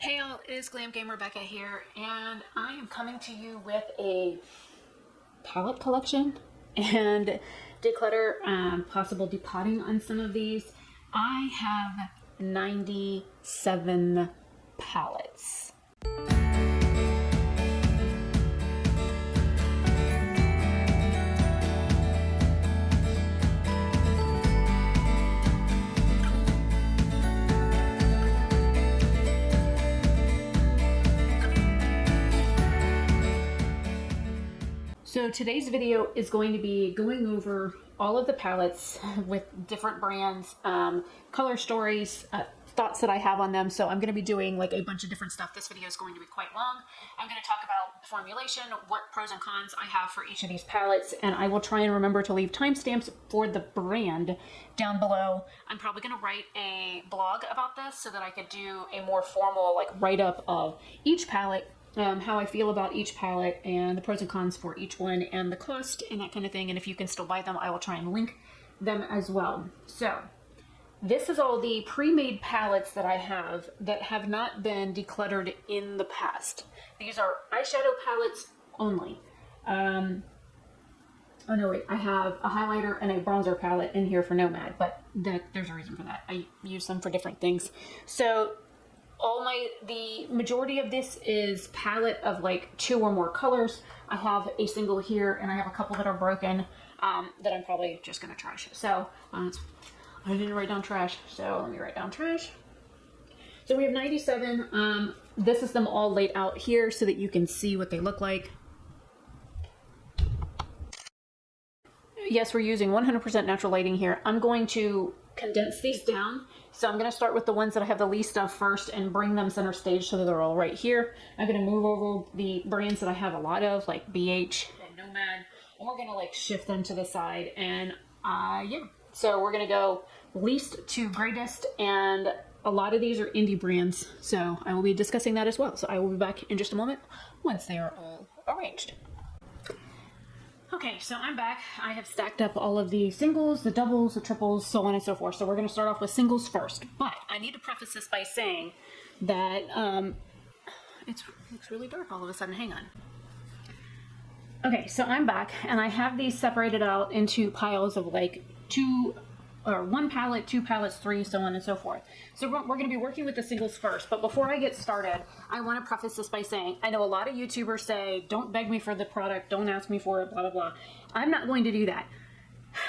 Hey y'all, it is Glam Game Rebecca here, and I am coming to you with a palette collection and declutter, possible depotting on some of these. I have 97 palettes. So today's video is going to be going over all of the palettes with different brands, color stories, thoughts that I have on them. So I'm going to be doing like a bunch of different stuff. This video is going to be quite long. I'm going to talk about formulation, what pros and cons I have for each of these palettes, and I will try and remember to leave timestamps for the brand down below. I'm probably going to write a blog about this so that I could do a more formal like write-up of each palette, how I feel about each palette and the pros and cons for each one and the cost and that kind of thing. And if you can still buy them, I will try and link them as well. So this is all the pre-made palettes that I have that have not been decluttered in the past. These are eyeshadow palettes only. Oh no, wait, I have a highlighter and a bronzer palette in here for Nomad, but there's a reason for that. I use them for different things. So the majority of this is palette of like 2 or more colors. I have a single here and I have a couple that are broken that I'm probably just gonna trash. So I didn't write down trash, so let me write down trash. So we have 97. This is them all laid out here so that you can see what they look like. Yes, we're using 100% natural lighting here. I'm going to condense these down. So I'm going to start with the ones that I have the least of first and bring them center stage so that they're all right here. I'm going to move over the brands that I have a lot of, like BH and Nomad, and we're going to like shift them to the side. And yeah, so we're going to go least to greatest, and a lot of these are indie brands. So I will be discussing that as well. So I will be back in just a moment once they are all arranged. Okay, so I'm back. I have stacked up all of the singles, the doubles, the triples, so on and so forth. So we're going to start off with singles first. But I need to preface this by saying that it looks really dark all of a sudden. Hang on. Okay, so I'm back, and I have these separated out into piles of like 1 palette, 2 palettes, 3, so on and so forth. So we're going to be working with the singles first, but before I get started, I want to preface this by saying, I know a lot of YouTubers say, don't beg me for the product, don't ask me for it, blah, blah, blah. I'm not going to do that.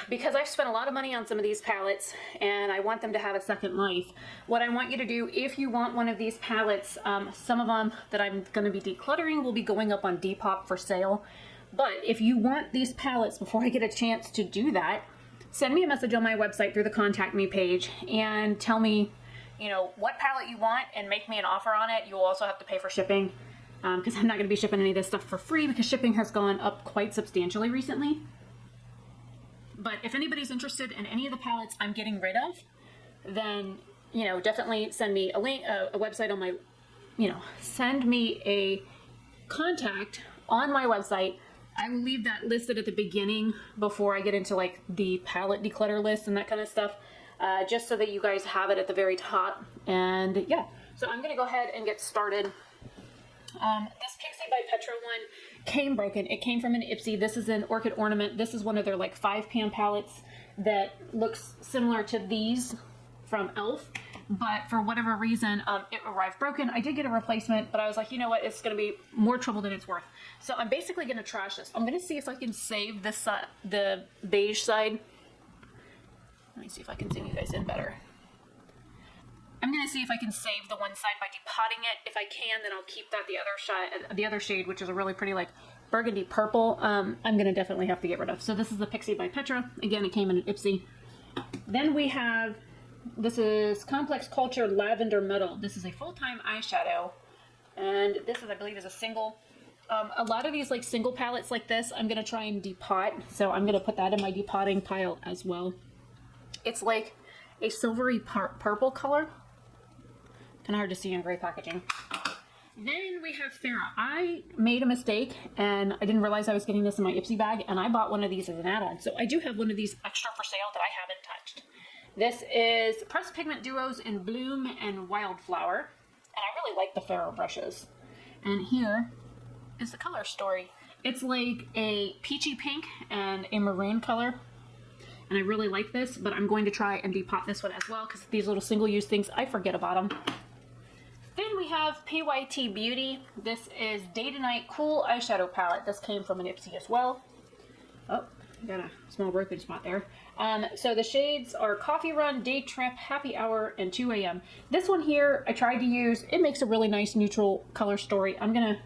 Because I've spent a lot of money on some of these palettes, and I want them to have a second life. What I want you to do, if you want one of these palettes, some of them that I'm going to be decluttering will be going up on Depop for sale. But if you want these palettes before I get a chance to do that, send me a message on my website through the contact me page and tell me, you know, what palette you want and make me an offer on it. You'll also have to pay for shipping because I'm not going to be shipping any of this stuff for free because shipping has gone up quite substantially recently. But if anybody's interested in any of the palettes I'm getting rid of, then, you know, definitely send me a link, a website on my, you know, send me a contact on my website. I will leave that listed at the beginning before I get into like the palette declutter list and that kind of stuff, just so that you guys have it at the very top. And yeah, so I'm going to go ahead and get started. This Pixi by Petra one came broken. It came from an Ipsy. This is an Orchid Ornament. This is one of their like 5-pan palettes that looks similar to these from e.l.f. But for whatever reason, it arrived broken. I did get a replacement, but I was like, you know what? It's going to be more trouble than it's worth. So I'm basically going to trash this. I'm going to see if I can save this the beige side. Let me see if I can zoom you guys in better. I'm going to see if I can save the one side by depotting it. If I can, then I'll keep that the other shade, which is a really pretty like burgundy purple. I'm going to definitely have to get rid of. So this is the Pixi by Petra. Again, it came in an Ipsy. Then we have, this is Complex Culture Lavender Metal. This is a full-time eyeshadow, and this is, I believe, is a single. A lot of these like single palettes like this, I'm going to try and depot, so I'm going to put that in my depotting pile as well. It's like a silvery purple color. Kind of hard to see in gray packaging. Then we have Farah. I made a mistake and I didn't realize I was getting this in my Ipsy bag, and I bought one of these as an add-on. So I do have one of these extra for sale that I haven't touched. This is Pressed Pigment Duos in Bloom and Wildflower. And I really like the Farah brushes. And here is the color story. It's like a peachy pink and a maroon color. And I really like this, but I'm going to try and depot this one as well because these little single-use things, I forget about them. Then we have PYT Beauty. This is Day to Night Cool Eyeshadow Palette. This came from an Ipsy as well. Oh, got a small broken spot there. So the shades are Coffee Run, Day Trip, Happy Hour, and 2 a.m. This one here, I tried to use. It makes a really nice neutral color story. I'm going to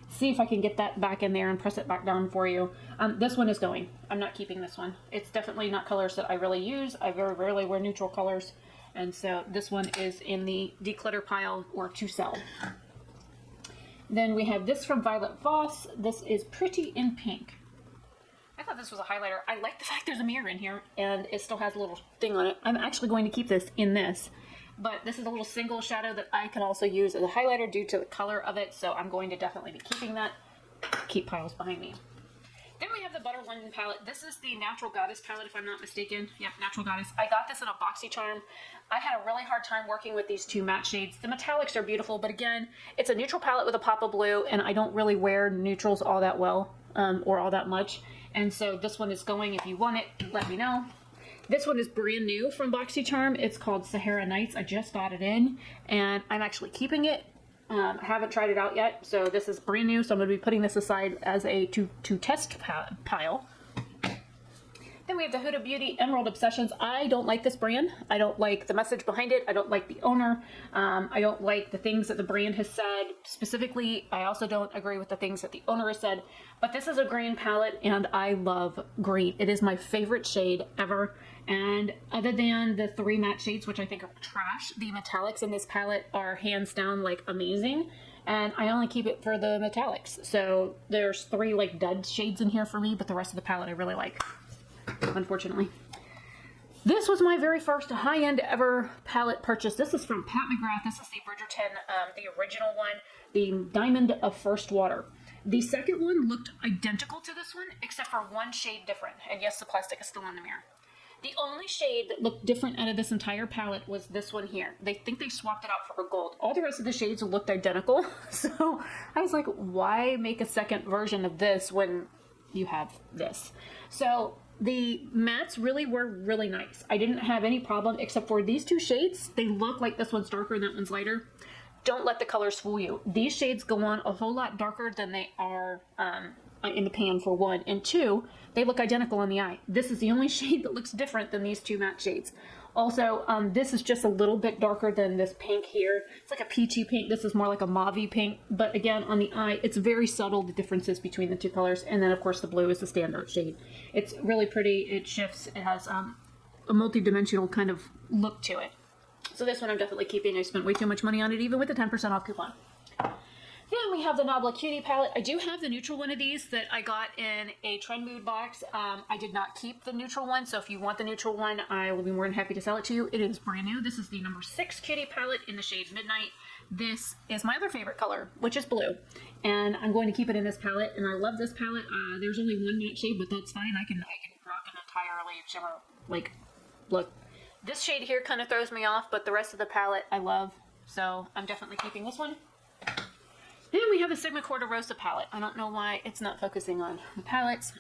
see if I can get that back in there and press it back down for you. This one is going. I'm not keeping this one. It's definitely not colors that I really use. I very rarely wear neutral colors. And so this one is in the declutter pile or to sell. Then we have this from Violet Voss. This is Pretty in Pink. I thought this was a highlighter. I like the fact there's a mirror in here and it still has a little thing on it. I'm actually going to keep this in this. But this is a little single shadow that I can also use as a highlighter due to the color of it. So I'm going to definitely be keeping that. Keep piles behind me. Then we have the Butter London palette. This is the Natural Goddess palette, if I'm not mistaken. Yep, Natural Goddess. I got this in a BoxyCharm. I had a really hard time working with these two matte shades. The metallics are beautiful, but again, it's a neutral palette with a pop of blue, and I don't really wear neutrals all that well, or all that much. And so this one is going. If you want it, let me know. This one is brand new from BoxyCharm. It's called Sahara Nights. I just got it in, and I'm actually keeping it. I haven't tried it out yet, so this is brand new, so I'm going to be putting this aside as a to test pile. Then we have the Huda Beauty Emerald Obsessions. I don't like this brand. I don't like the message behind it. I don't like the owner. I don't like the things that the brand has said. Specifically, I also don't agree with the things that the owner has said. But this is a green palette, and I love green. It is my favorite shade ever. And other than the 3 matte shades, which I think are trash, the metallics in this palette are hands down like amazing. And I only keep it for the metallics. So there's 3 like dud shades in here for me, but the rest of the palette I really like, unfortunately. This was my very first high-end ever palette purchase. This is from Pat McGrath. This is the Bridgerton, the original one, the Diamond of First Water. The second one looked identical to this one, except for 1 shade different. And yes, the plastic is still in the mirror. The only shade that looked different out of this entire palette was this one here. They think they swapped it out for a gold. All the rest of the shades looked identical. So I was like, why make a second version of this when you have this? So the mattes really were really nice. I didn't have any problem except for these 2 shades. They look like this one's darker and that one's lighter. Don't let the colors fool you. These shades go on a whole lot darker than they are in the pan, for 1. And 2, they look identical on the eye. This is the only shade that looks different than these 2 matte shades. Also, this is just a little bit darker than this pink here. It's like a peachy pink. This is more like a mauve-y pink. But again, on the eye, it's very subtle, the differences between the 2 colors. And then, of course, the blue is the standout shade. It's really pretty. It shifts. It has a multi-dimensional kind of look to it. So this one I'm definitely keeping. I spent way too much money on it, even with the 10% off coupon. Then we have the Nabla Cutie palette. I do have the neutral one of these that I got in a Trend Mood box. I did not keep the neutral one, so if you want the neutral one, I will be more than happy to sell it to you. It is brand new. This is the number 6 Cutie palette in the shade Midnight. This is my other favorite color, which is blue. And I'm going to keep it in this palette, and I love this palette. There's only 1 matte shade, but that's fine. I can rock an entirely shimmer, like, look. This shade here kind of throws me off, but the rest of the palette I love, so I'm definitely keeping this one. Then we have the Sigma Cor De Rosa palette. I don't know why it's not focusing on the palettes.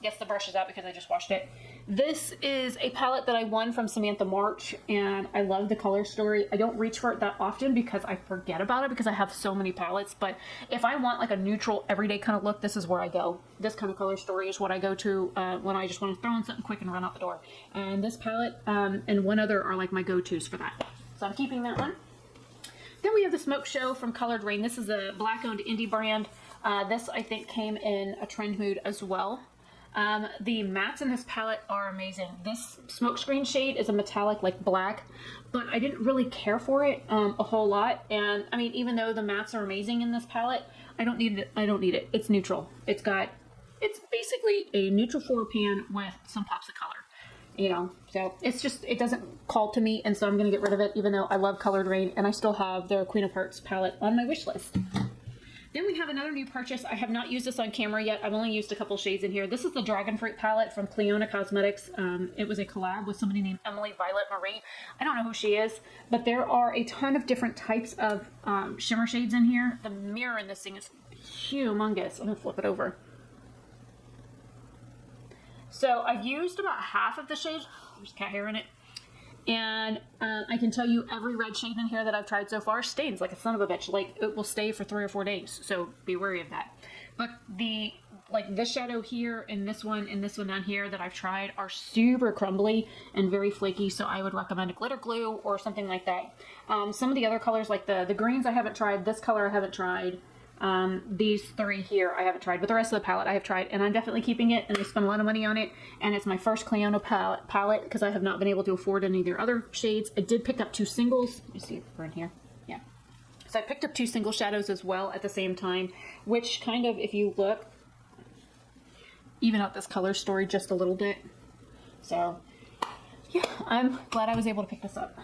Yes, the brush is out because I just washed it. This is a palette that I won from Samantha March, and I love the color story. I don't reach for it that often because I forget about it because I have so many palettes, but if I want like a neutral, everyday kind of look, this is where I go. This kind of color story is what I go to when I just want to throw in something quick and run out the door. And this palette and 1 other are like my go-tos for that. So I'm keeping that one. Then we have the Smoke Show from Colored Raine. This is a black-owned indie brand. This, I think, came in a Trend Mood as well. The mattes in this palette are amazing. This Smokescreen shade is a metallic, like black, but I didn't really care for it a whole lot. And, I mean, even though the mattes are amazing in this palette, I don't need it. I don't need it. It's neutral. It's basically a neutral 4 pan with some pops of color. You know, so it's just, it doesn't call to me, and so I'm going to get rid of it, even though I love Colored Raine, and I still have their Queen of Hearts palette on my wish list. Then we have another new purchase. I have not used this on camera yet. I've only used a couple shades in here. This is the Dragon Fruit palette from Clionadh Cosmetics. It was a collab with somebody named Emily Violet Marie. I don't know who she is, but there are a ton of different types of shimmer shades in here. The mirror in this thing is humongous. I'm gonna flip it over. So I've used about half of the shade. There's cat hair in it. And I can tell you every red shade in here that I've tried so far stains like a son of a bitch. Like, it will stay for 3 or 4 days, so be wary of that. But this shadow here and this one down here that I've tried are super crumbly and very flaky, so I would recommend a glitter glue or something like that. Some of the other colors, like the greens I haven't tried, this color I haven't tried. These 3 here I haven't tried, but the rest of the palette I have tried, and I'm definitely keeping it, and I spent a lot of money on it, and it's my first Clionadh palette because I have not been able to afford any of their other shades. I did pick up 2 singles. You see it burn here? Yeah. So I picked up 2 single shadows as well at the same time, which kind of, if you look, even out this color story just a little bit. So yeah, I'm glad I was able to pick this up.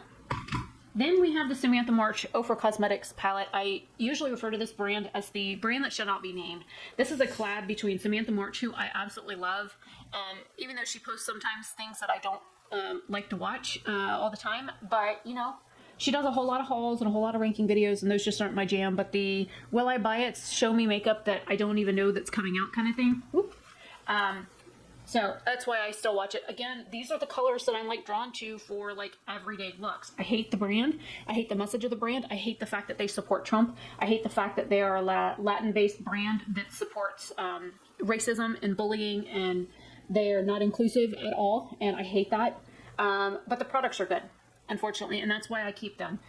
Then we have the Samantha March Ofra Cosmetics palette. I usually refer to this brand as the brand that shall not be named. This is a collab between Samantha March, who I absolutely love, even though she posts sometimes things that I don't like to watch all the time. But, you know, she does a whole lot of hauls and a whole lot of ranking videos, and those just aren't my jam. But the will I buy it, show me makeup that I don't even know that's coming out kind of thing. Whoop. So that's why I still watch it. Again, these are the colors that I'm like drawn to for like everyday looks. I hate the brand. I hate the message of the brand. I hate the fact that they support Trump. I hate the fact that they are a Latin-based brand that supports racism and bullying, and they are not inclusive at all. And I hate that. But the products are good, unfortunately, and that's why I keep them.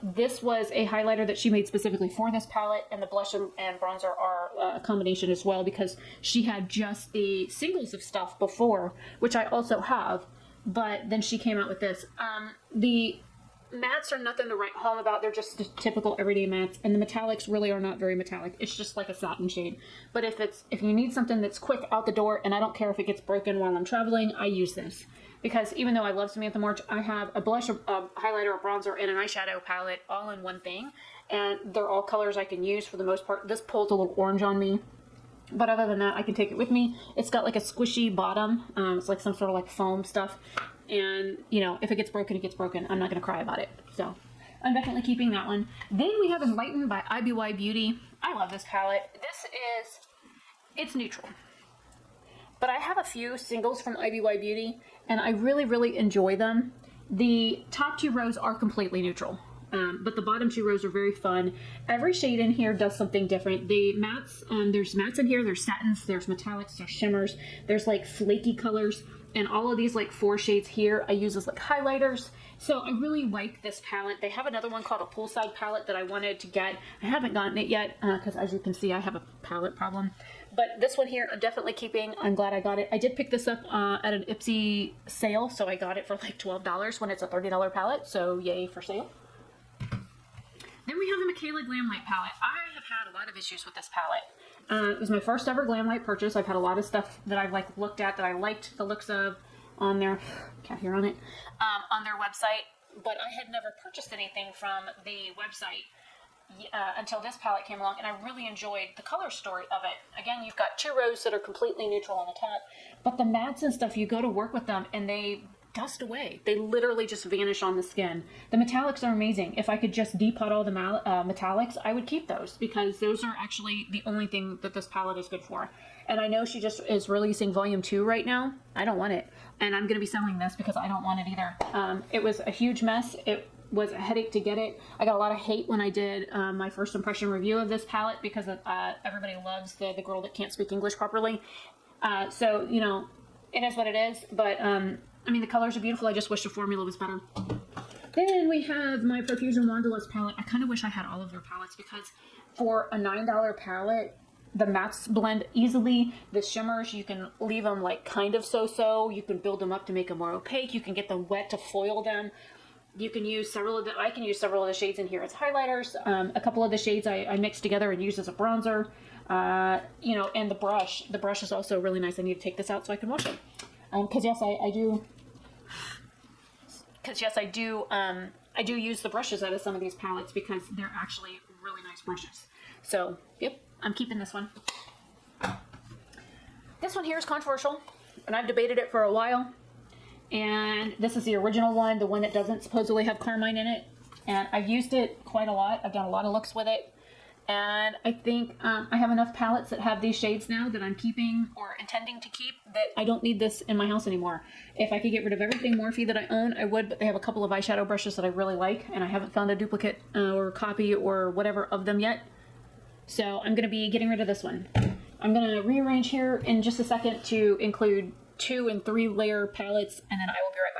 This was a highlighter that she made specifically for this palette, and the blush and bronzer are a combination as well, because she had just the singles of stuff before, which I also have, but then she came out with this. The mattes are nothing to write home about. They're just typical everyday mattes, and the metallics really are not very metallic. It's just like a satin shade. But if you need something that's quick out the door, and I don't care if it gets broken while I'm traveling, I use this. Because even though I love Samantha March, I have a blush, a highlighter, a bronzer, and an eyeshadow palette all in one thing. And they're all colors I can use for the most part. This pulls a little orange on me. But other than that, I can take it with me. It's got like a squishy bottom. It's like some sort of like foam stuff. And, you know, if it gets broken, it gets broken. I'm not going to cry about it. So I'm definitely keeping that one. Then we have Enlighten by IBY Beauty. I love this palette. It's neutral. But I have a few singles from IBY Beauty, and I really, really enjoy them. The top 2 rows are completely neutral, but the bottom 2 rows are very fun. Every shade in here does something different. The mattes, there's mattes in here, there's satins, there's metallics, there's shimmers, there's like flaky colors, and all of these like 4 shades here I use as like highlighters. So I really like this palette. They have another one called a poolside palette that I wanted to get. I haven't gotten it yet because as you can see I have a palette problem. But this one here I'm definitely keeping. I'm glad I got it. I did pick this up at an Ipsy sale, so I got it for like $12 when it's a $30 palette, so yay for sale. Then we have the Mikayla Glamlite palette. I have had a lot of issues with this palette. It was my first ever Glamlite purchase. I've had a lot of stuff that I've like looked at that I liked the looks of on their cat hair on it on their website, but I had never purchased anything from the website until this palette came along, and I really enjoyed the color story of it. Again, you've got 2 rows that are completely neutral on the top, but the mattes and stuff, you go to work with them and they dust away. They literally just vanish on the skin. The metallics are amazing. If I could just depot all the metallics, I would keep those, because those are actually the only thing that this palette is good for. And I know she just is releasing volume 2 right now. I don't want it. And I'm going to be selling this because I don't want it either. It was a huge mess. It was a headache to get it. I got a lot of hate when I did my first impression review of this palette because everybody loves the girl that can't speak English properly. So, you know, it is what it is. But, I mean, the colors are beautiful. I just wish the formula was better. Then we have my Profusion Wanderlust palette. I kind of wish I had all of their palettes because for a $9 palette, the mattes blend easily. The shimmers, you can leave them like kind of so-so. You can build them up to make them more opaque. You can get them wet to foil them. You can use several of I can use several of the shades in here as highlighters. A couple of the shades I mixed together and used as a bronzer. You know, and the brush. The brush is also really nice. I need to take this out so I can wash it. Because yes, I do I do use the brushes out of some of these palettes because they're actually really nice brushes. So, yep, I'm keeping this one. This one here is controversial, and I've debated it for a while. And this is the original one, the one that doesn't supposedly have carmine in it. And I've used it quite a lot. I've done a lot of looks with it. And I think I have enough palettes that have these shades now that I'm keeping or intending to keep that I don't need this in my house anymore. If I could get rid of everything Morphe that I own, I would, but they have a couple of eyeshadow brushes that I really like, and I haven't found a duplicate or copy or whatever of them yet. So I'm going to be getting rid of this one. I'm going to rearrange here in just a second to include 2 and 3 layer palettes, and then I will be right back.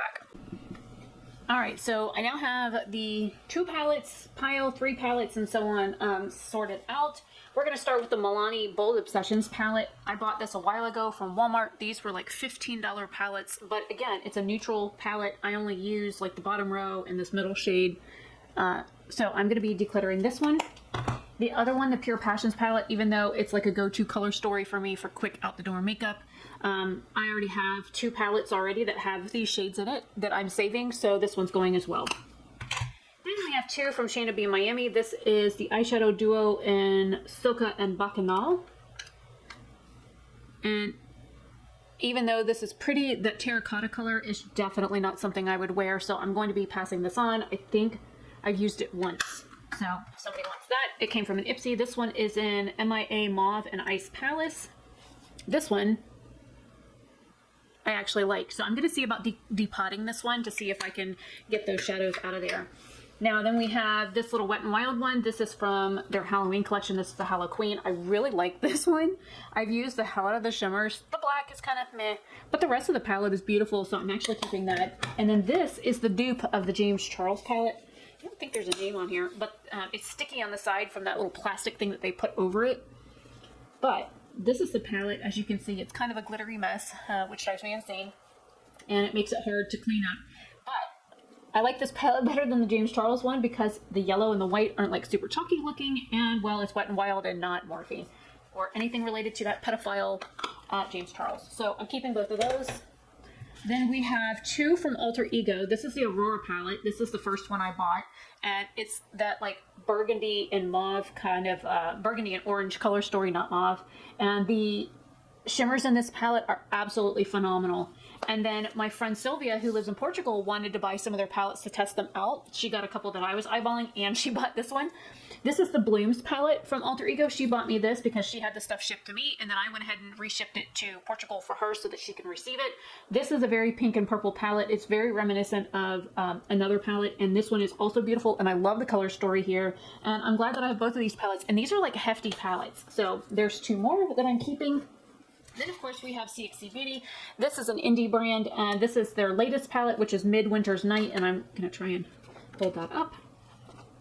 Alright, so I now have the 2 palettes, pile, 3 palettes, and so on sorted out. We're going to start with the Milani Bold Obsessions palette. I bought this a while ago from Walmart. These were like $15 palettes, but again, it's a neutral palette. I only use like the bottom row and this middle shade. So I'm going to be decluttering this one. The other one, the Pure Passions palette, even though it's like a go-to color story for me for quick out-the-door makeup, I already have 2 palettes already that have these shades in it that I'm saving, so this one's going as well. Then we have 2 from Shayna B. Miami. This is the eyeshadow duo in Silka and Bacchanal. And even though this is pretty, that terracotta color is definitely not something I would wear, so I'm going to be passing this on. I think I've used it once. So if somebody wants that, it came from an Ipsy. This one is in MIA Mauve and Ice Palace. This one I actually like. So I'm going to see about depotting this one to see if I can get those shadows out of there. Now then we have this little Wet n Wild one. This is from their Halloween collection. This is the Hallow Queen. I really like this one. I've used the hell out of the shimmers. The black is kind of meh, but the rest of the palette is beautiful, so I'm actually keeping that. And then this is the dupe of the James Charles palette. I don't think there's a name on here, but it's sticky on the side from that little plastic thing that they put over it. But this is the palette. As you can see, it's kind of a glittery mess, which drives me insane, and it makes it hard to clean up. But I like this palette better than the James Charles one because the yellow and the white aren't like super chalky looking, and well, it's Wet n Wild and not Morphe or anything related to that pedophile James Charles. So I'm keeping both of those. Then we have 2 from Alter Ego. This is the Aurora palette. This is the first one I bought. And it's that like burgundy and mauve kind of, burgundy and orange color story, not mauve. And the shimmers in this palette are absolutely phenomenal. And then my friend Sylvia, who lives in Portugal, wanted to buy some of their palettes to test them out. She got a couple that I was eyeballing, and she bought this one. This is the Blooms palette from Alter Ego. She bought me this because she had the stuff shipped to me, and then I went ahead and reshipped it to Portugal for her so that she can receive it. This is a very pink and purple palette. It's very reminiscent of another palette, and this one is also beautiful, and I love the color story here. And I'm glad that I have both of these palettes, and these are like hefty palettes. So there's 2 more that I'm keeping. Then, of course, we have CXC Beauty. This is an indie brand, and this is their latest palette, which is Midwinter's Night, and I'm going to try and hold that up.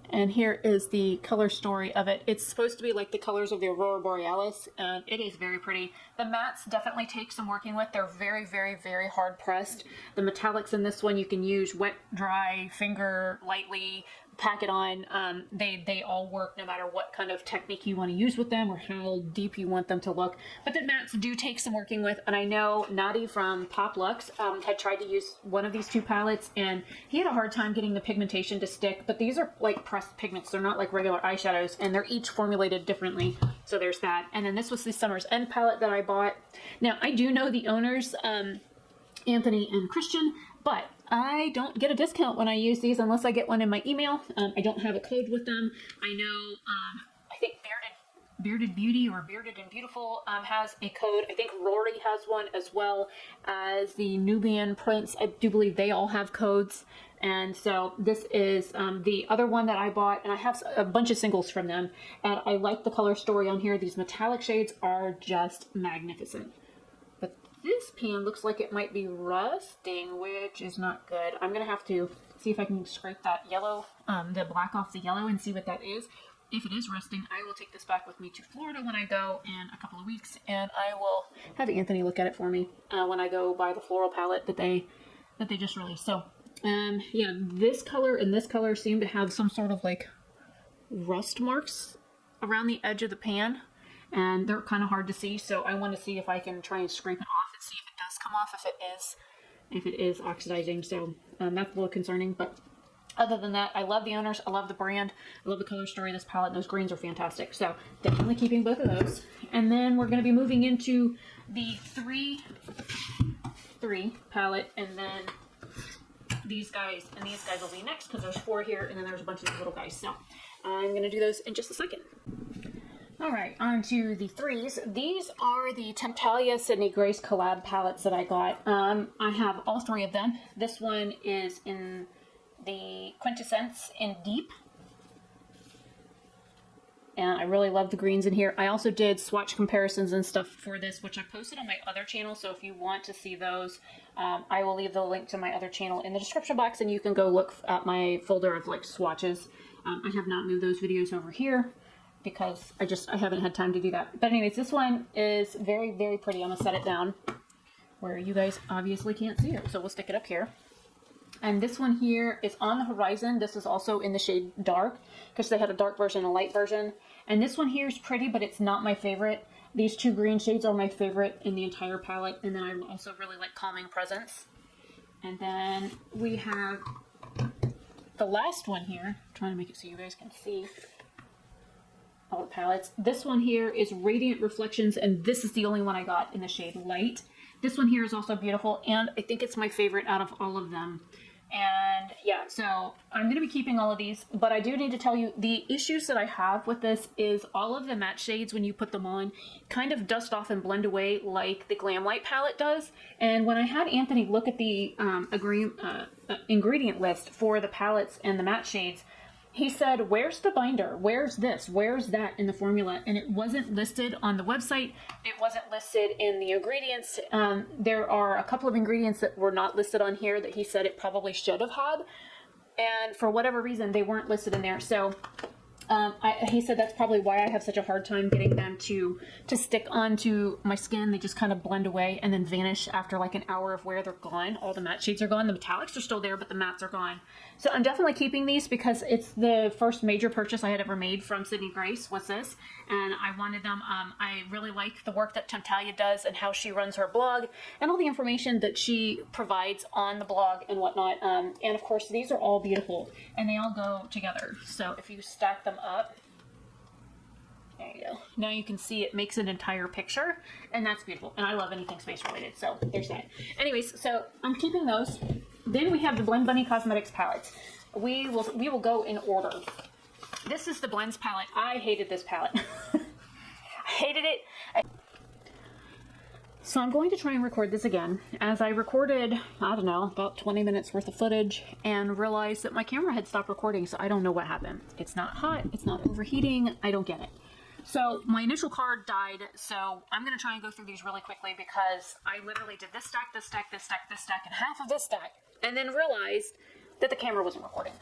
And here is the color story of it. It's supposed to be like the colors of the Aurora Borealis, and it is very pretty. The mattes definitely take some working with. They're very, very, very hard pressed. The metallics in this one you can use wet, dry, finger, lightly, pack it on. They all work no matter what kind of technique you want to use with them or how deep you want them to look. But the mattes do take some working with, and I know Nadi from Pop Lux had tried to use one of these 2 palettes, and he had a hard time getting the pigmentation to stick. But these are like pressed pigments. They're not like regular eyeshadows, and they're each formulated differently. So there's that. And then this was the Summer's End palette that I bought. Now, I do know the owners, Anthony and Christian, but I don't get a discount when I use these unless I get one in my email. I don't have a code with them. I know, I think Bearded Beauty or Bearded and Beautiful has a code. I think Rory has one as well as the Nubian Prince. I do believe they all have codes. And so this is the other one that I bought, and I have a bunch of singles from them. And I like the color story on here. These metallic shades are just magnificent. But this pan looks like it might be rusting, which is not good. I'm going to have to see if I can scrape that yellow, the black off the yellow and see what that is. If it is rusting, I will take this back with me to Florida when I go in a couple of weeks, and I will have Anthony look at it for me when I go buy the floral palette that they just released. So, yeah, this color and this color seem to have some sort of like rust marks around the edge of the pan, and they're kind of hard to see. So I want to see if I can try and scrape it off and see if it does come off, if it is oxidizing. So that's a little concerning, but Other than that, I love the owners, I love the brand, I love the color story of this palette, and those greens are fantastic. So definitely keeping both of those. And then we're going to be moving into the 3 palette, and then these guys, and these guys will be next because there's 4 here, and then there's a bunch of these little guys. So I'm going to do those in just a second. All right, on to the 3s. These are the Temptalia Sydney Grace collab palettes that I got. I have all 3 of them. This one is in the Quintessence in Deep. And I really love the greens in here. I also did swatch comparisons and stuff for this, which I posted on my other channel. So if you want to see those, I will leave the link to my other channel in the description box, and you can go look at my folder of like swatches. I have not moved those videos over here because I haven't had time to do that. But anyways, this one is very, very pretty. I'm gonna set it down where you guys obviously can't see it. So we'll stick it up here. And this one here is On the Horizon. This is also in the shade Dark because they had a dark version and a light version. And this one here is pretty, but it's not my favorite. These 2 green shades are my favorite in the entire palette. And then I also really like Calming Presence. And then we have the last one here. I'm trying to make it so you guys can see all the palettes. This one here is Radiant Reflections, and this is the only one I got in the shade Light. This one here is also beautiful, and I think it's my favorite out of all of them. And yeah, so I'm going to be keeping all of these, but I do need to tell you the issues that I have with this is all of the matte shades, when you put them on, kind of dust off and blend away like the Glamlite palette does. And when I had Anthony look at the ingredient list for the palettes and the matte shades, he said, where's the binder? Where's this? Where's that in the formula? And it wasn't listed on the website. It wasn't listed in the ingredients. There are a couple of ingredients that were not listed on here that he said it probably should have had. And for whatever reason, they weren't listed in there. So he said that's probably why I have such a hard time getting them to stick onto my skin. They just kind of blend away and then vanish after like an hour of wear. They're gone. All the matte shades are gone. The metallics are still there, but the mattes are gone. So I'm definitely keeping these because it's the first major purchase I had ever made from Sydney Grace was this, and I wanted them. I really like the work that Temptalia does and how she runs her blog and all the information that she provides on the blog and whatnot. And of course, these are all beautiful and they all go together. So if you stack them up, there you go. Now you can see it makes an entire picture, and that's beautiful. And I love anything space related, so there's that. Anyways, so I'm keeping those. Then we have the Blend Bunny Cosmetics palettes. We will go in order. This is the Blends palette. I hated this palette. I hated it. So I'm going to try and record this again. As I recorded, I don't know, about 20 minutes worth of footage and realized that my camera had stopped recording, so I don't know what happened. It's not hot, it's not overheating, I don't get it. So my initial card died, so I'm going to try and go through these really quickly because I literally did this stack, this stack, this stack, this stack, and half of this stack, and then realized that the camera wasn't recording.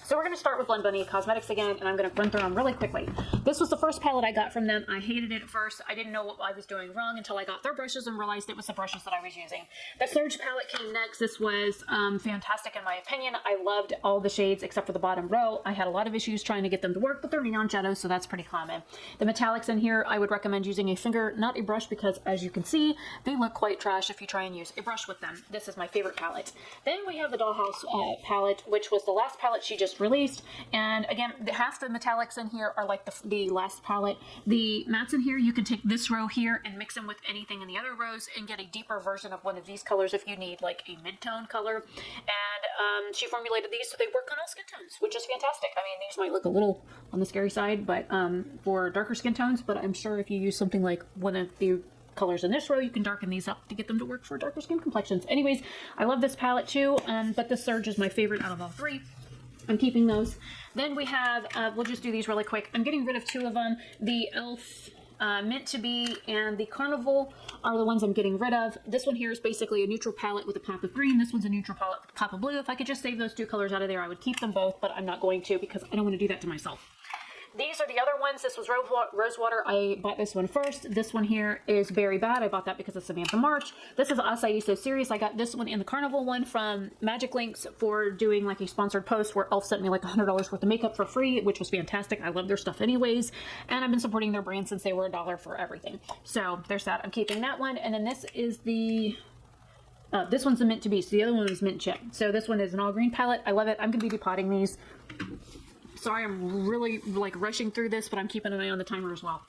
So we're going to start with Blend Bunny Cosmetics again, and I'm going to run through them really quickly. This was the first palette I got from them. I hated it at first. I didn't know what I was doing wrong until I got their brushes and realized it was the brushes that I was using. The Surge palette came next. This was fantastic in my opinion. I loved all the shades except for the bottom row. I had a lot of issues trying to get them to work, but they're neon shadows, so that's pretty common. The metallics in here, I would recommend using a finger, not a brush, because as you can see, they look quite trash if you try and use a brush with them. This is my favorite palette. Then we have the Dollhouse palette, which was the last palette she just released. And again, half the metallics in here are like the last palette. The mattes in here, you can take this row here and mix them with anything in the other rows and get a deeper version of one of these colors if you need like a mid-tone color. And she formulated these so they work on all skin tones, which is fantastic. I mean, these might look a little on the scary side, but for darker skin tones, but I'm sure if you use something like one of the colors in this row, you can darken these up to get them to work for darker skin complexions. Anyways, I love this palette too, but the Surge is my favorite out of all 3. I'm keeping those. Then we have, we'll just do these really quick. I'm getting rid of 2 of them. The e.l.f. Meant to Be and the Carnival are the ones I'm getting rid of. This one here is basically a neutral palette with a pop of green. This one's a neutral palette with a pop of blue. If I could just save those 2 colors out of there, I would keep them both, but I'm not going to because I don't want to do that to myself. These are the other ones. This was Rosewater. I bought this one first. This one here is Very Bad. I bought that because of Samantha March. This is Acai So Serious. I got this one and the Carnival one from Magic Links for doing like a sponsored post where e.l.f. sent me like $100 worth of makeup for free, which was fantastic. I love their stuff anyways. And I've been supporting their brand since they were $1 for everything. So there's that. I'm keeping that one. And then this is the This one's a mint to be, so the other one was mint chip. So this one is an all green palette. I love it. I'm gonna be depotting these. Sorry, I'm really like rushing through this, but I'm keeping an eye on the timer as well.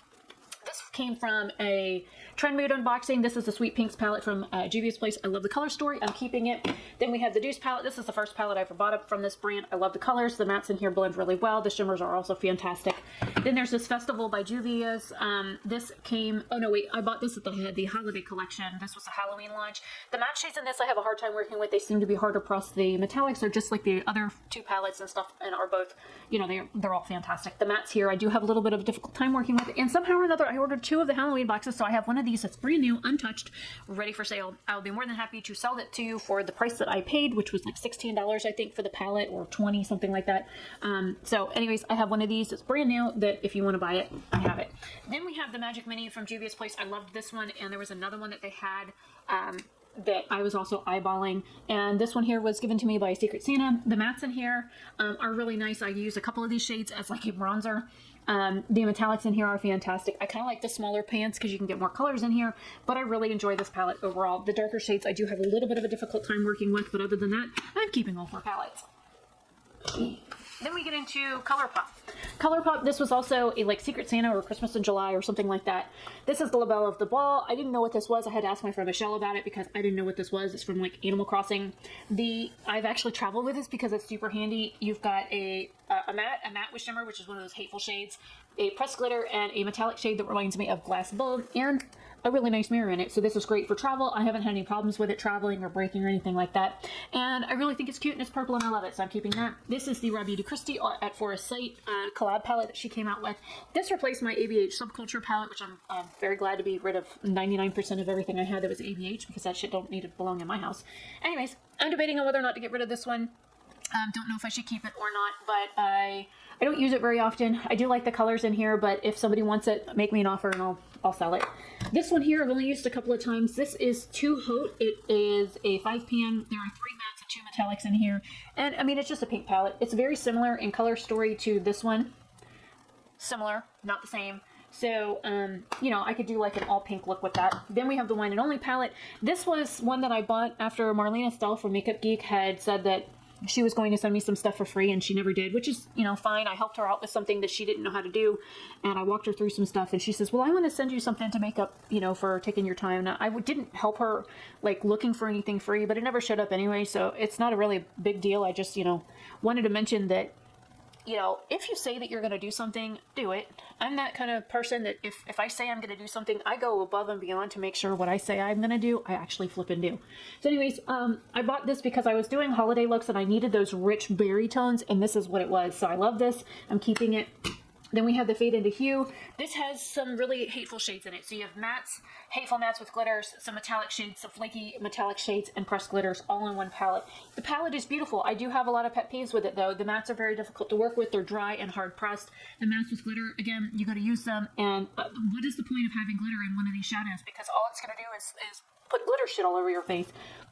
This came from a Trend Mood unboxing. This is the Sweet Pinks palette from Juvia's Place. I love the color story. I'm keeping it. Then we have the Deuce palette. This is the first palette I ever bought up from this brand. I love the colors. The mattes in here blend really well. The shimmers are also fantastic. Then there's this Festival by Juvia's. This came, oh no wait, I bought this at the holiday collection. This was a Halloween launch. The matte shades in this I have a hard time working with. They seem to be hard to press. The metallics are just like the other two palettes and stuff, and are both, you know, they're all fantastic. The mattes here I do have a little bit of a difficult time working with, and somehow or another I ordered 2 of the Halloween boxes, so I have one of these that's brand new, untouched, ready for sale. I'll be more than happy to sell it to you for the price that I paid, which was like $16 I think for the palette, or 20, something like that. So anyways, I have one of these. It's brand new, that if you want to buy it, I have it. Then we have the Magic Mini from Juvia's Place. I loved this one, and there was another one that they had that I was also eyeballing, and this one here was given to me by Secret Santa. The mattes in here are really nice. I use a couple of these shades as like a bronzer. The metallics in here are fantastic. I kind of like the smaller pans because you can get more colors in here, but I really enjoy this palette overall. The darker shades I do have a little bit of a difficult time working with, but other than that, I'm keeping all 4 palettes. Then we get into ColourPop. ColourPop, this was also a like Secret Santa or Christmas in July or something like that. This is the La Belle of the Ball. I didn't know what this was. I had to ask my friend Michelle about it because I didn't know what this was. It's from like Animal Crossing. I've actually traveled with this because it's super handy. You've got a matte with shimmer, which is one of those hateful shades, a pressed glitter, and a metallic shade that reminds me of Glass Bulb, and a really nice mirror in it. So this is great for travel. I haven't had any problems with it traveling or breaking or anything like that. And I really think it's cute, and it's purple, and I love it, so I'm keeping that. This is the Raw Beauty Christie at Forest Sight collab palette that she came out with. This replaced my ABH Subculture palette, which I'm very glad to be rid of 99% of everything I had that was ABH, because that shit don't need to belong in my house. Anyways, I'm debating on whether or not to get rid of this one. Don't know if I should keep it or not, but I don't use it very often. I do like the colors in here, but if somebody wants it, make me an offer and I'll sell it. This one here I've only used a couple of times. This is Too Haute. It is a 5-pan. There are 3 mattes and 2 metallics in here. And I mean, it's just a pink palette. It's very similar in color story to this one. Similar, not the same. So, you know, I could do like an all pink look with that. Then we have the Wine and Only palette. This was one that I bought after Marlene Estelle from Makeup Geek had said that she was going to send me some stuff for free, and she never did, which is, you know, fine. I helped her out with something that she didn't know how to do, and I walked her through some stuff, and she says, well, I want to send you something to make up, you know, for taking your time. Now, I didn't help her, like, looking for anything free, but it never showed up anyway, so it's not a really big deal. I just, you know, wanted to mention that, you know, if you say that you're going to do something, do it. I'm that kind of person that if I say I'm going to do something, I go above and beyond to make sure what I say I'm going to do, I actually flip and do. So anyways, I bought this because I was doing holiday looks and I needed those rich berry tones, and this is what it was. So I love this. I'm keeping it. Then we have the Fade into Hue. This has some really hateful shades in it. So you have mattes, hateful mattes with glitters, some metallic shades, some flaky metallic shades, and pressed glitters all in one palette. The palette is beautiful. I do have a lot of pet peeves with it though. The mattes are very difficult to work with. They're dry and hard pressed. The mattes with glitter, again, you got to use them. And what is the point of having glitter in one of these shadows? Because all it's going to do is put glitter shit all over your face.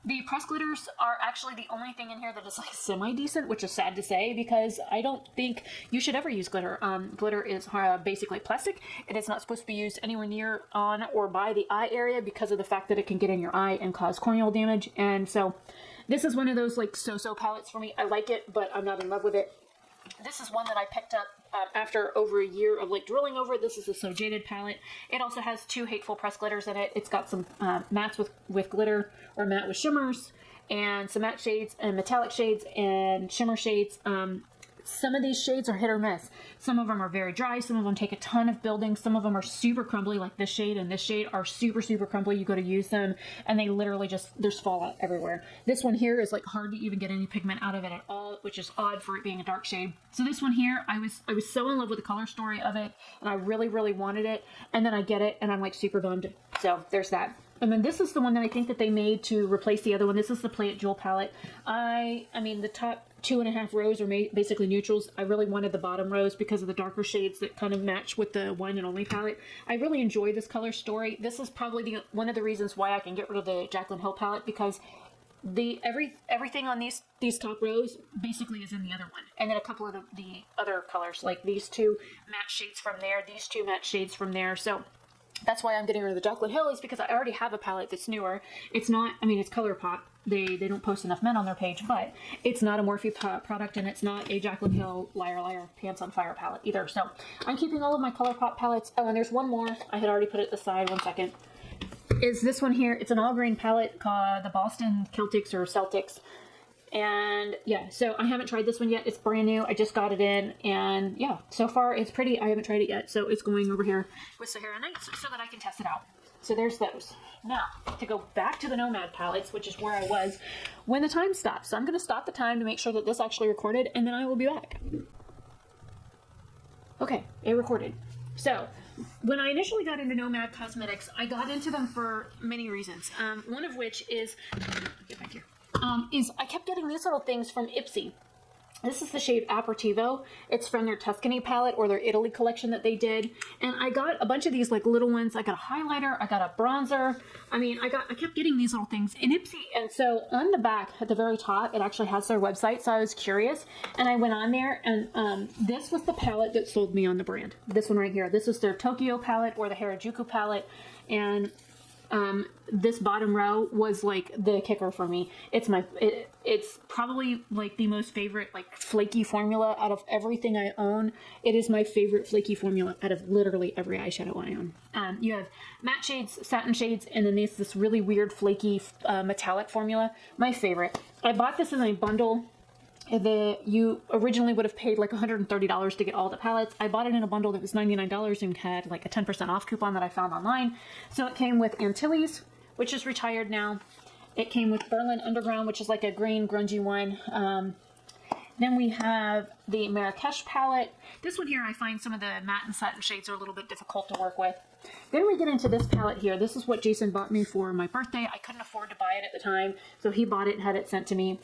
The pressed glitters are actually the only thing in here that is like semi-decent, which is sad to say because I don't think you should ever use glitter. Glitter is basically plastic. It is not supposed to be used anywhere near on or by the eye area because of the fact that it can get in your eye and cause corneal damage. And so this is one of those like so-so palettes for me. I like it, but I'm not in love with it. This is one that I picked up after over a year of like drilling over it. This is a So Jaded palette. It also has 2 hateful pressed glitters in it. It's got some mattes with glitter or matte with shimmers, and some matte shades and metallic shades and shimmer shades. Some of these shades are hit or miss. Some of them are very dry. Some of them take a ton of building. Some of them are super crumbly, like this shade and this shade are super, super crumbly. You go to use them and they literally just, there's fallout everywhere. This one here is like hard to even get any pigment out of it at all, which is odd for it being a dark shade. So this one here, I was so in love with the color story of it, and I really, really wanted it. And then I get it and I'm like super bummed. So there's that. And then this is the one that I think that they made to replace the other one. This is the Play It Jewel palette. I mean, the top 2.5 rows are basically neutrals. I really wanted the bottom rows because of the darker shades that kind of match with the Wine and Only palette. I really enjoy this color story. This is probably one of the reasons why I can get rid of the Jaclyn Hill palette, because everything on these top rows basically is in the other one, and then a couple of the other colors, like these 2 matte shades from there, these 2 matte shades from there. So That's why I'm getting rid of the Jaclyn Hill, is because I already have a palette that's newer. It's not, I mean, it's ColourPop. They don't post enough men on their page, but it's not a Morphe product, and it's not a Jaclyn Hill Liar Liar Pants on Fire palette either. So I'm keeping all of my ColourPop palettes. Oh, and there's one more. I had already put it aside. One second. Is this one here. It's an all green palette called the Boston Celtics or Celtics. And yeah, so I haven't tried this one yet. It's brand new. I just got it in, and yeah, so far it's pretty. I haven't tried it yet, so it's going over here with Sahara Nights so that I can test it out. So there's those. Now, to go back to the Nomad palettes, which is where I was when the time stopped. So I'm going to stop the time to make sure that this actually recorded, and then I will be back. Okay, it recorded. So when I initially got into Nomad Cosmetics, I got into them for many reasons. One of which is, get back here. Is I kept getting these little things from Ipsy. This is the shade Aperitivo. It's from their Tuscany palette or their Italy collection that they did. And I got a bunch of these like little ones. I got a highlighter, I got a bronzer. I mean, I kept getting these little things in Ipsy. And so on the back at the very top, it actually has their website. So I was curious and I went on there, and this was the palette that sold me on the brand. This one right here. This is their Tokyo palette or the Harajuku palette. And this bottom row was like the kicker for me. It's probably like the most favorite like flaky formula out of everything I own. It is my favorite flaky formula out of literally every eyeshadow I own. You have matte shades, satin shades, and then there's this really weird flaky metallic formula. My favorite. I bought this in a bundle. You originally would have paid like $130 to get all the palettes. I bought it in a bundle that was $99 and had like a 10% off coupon that I found online. So it came with Antilles, which is retired now. It came with Berlin Underground, which is like a green grungy one. Then we have the Marrakesh palette. This one here, I find some of the matte and satin shades are a little bit difficult to work with. Then we get into this palette here. This is what Jason bought me for my birthday. I couldn't afford to buy it at the time, so he bought it and had it sent to me.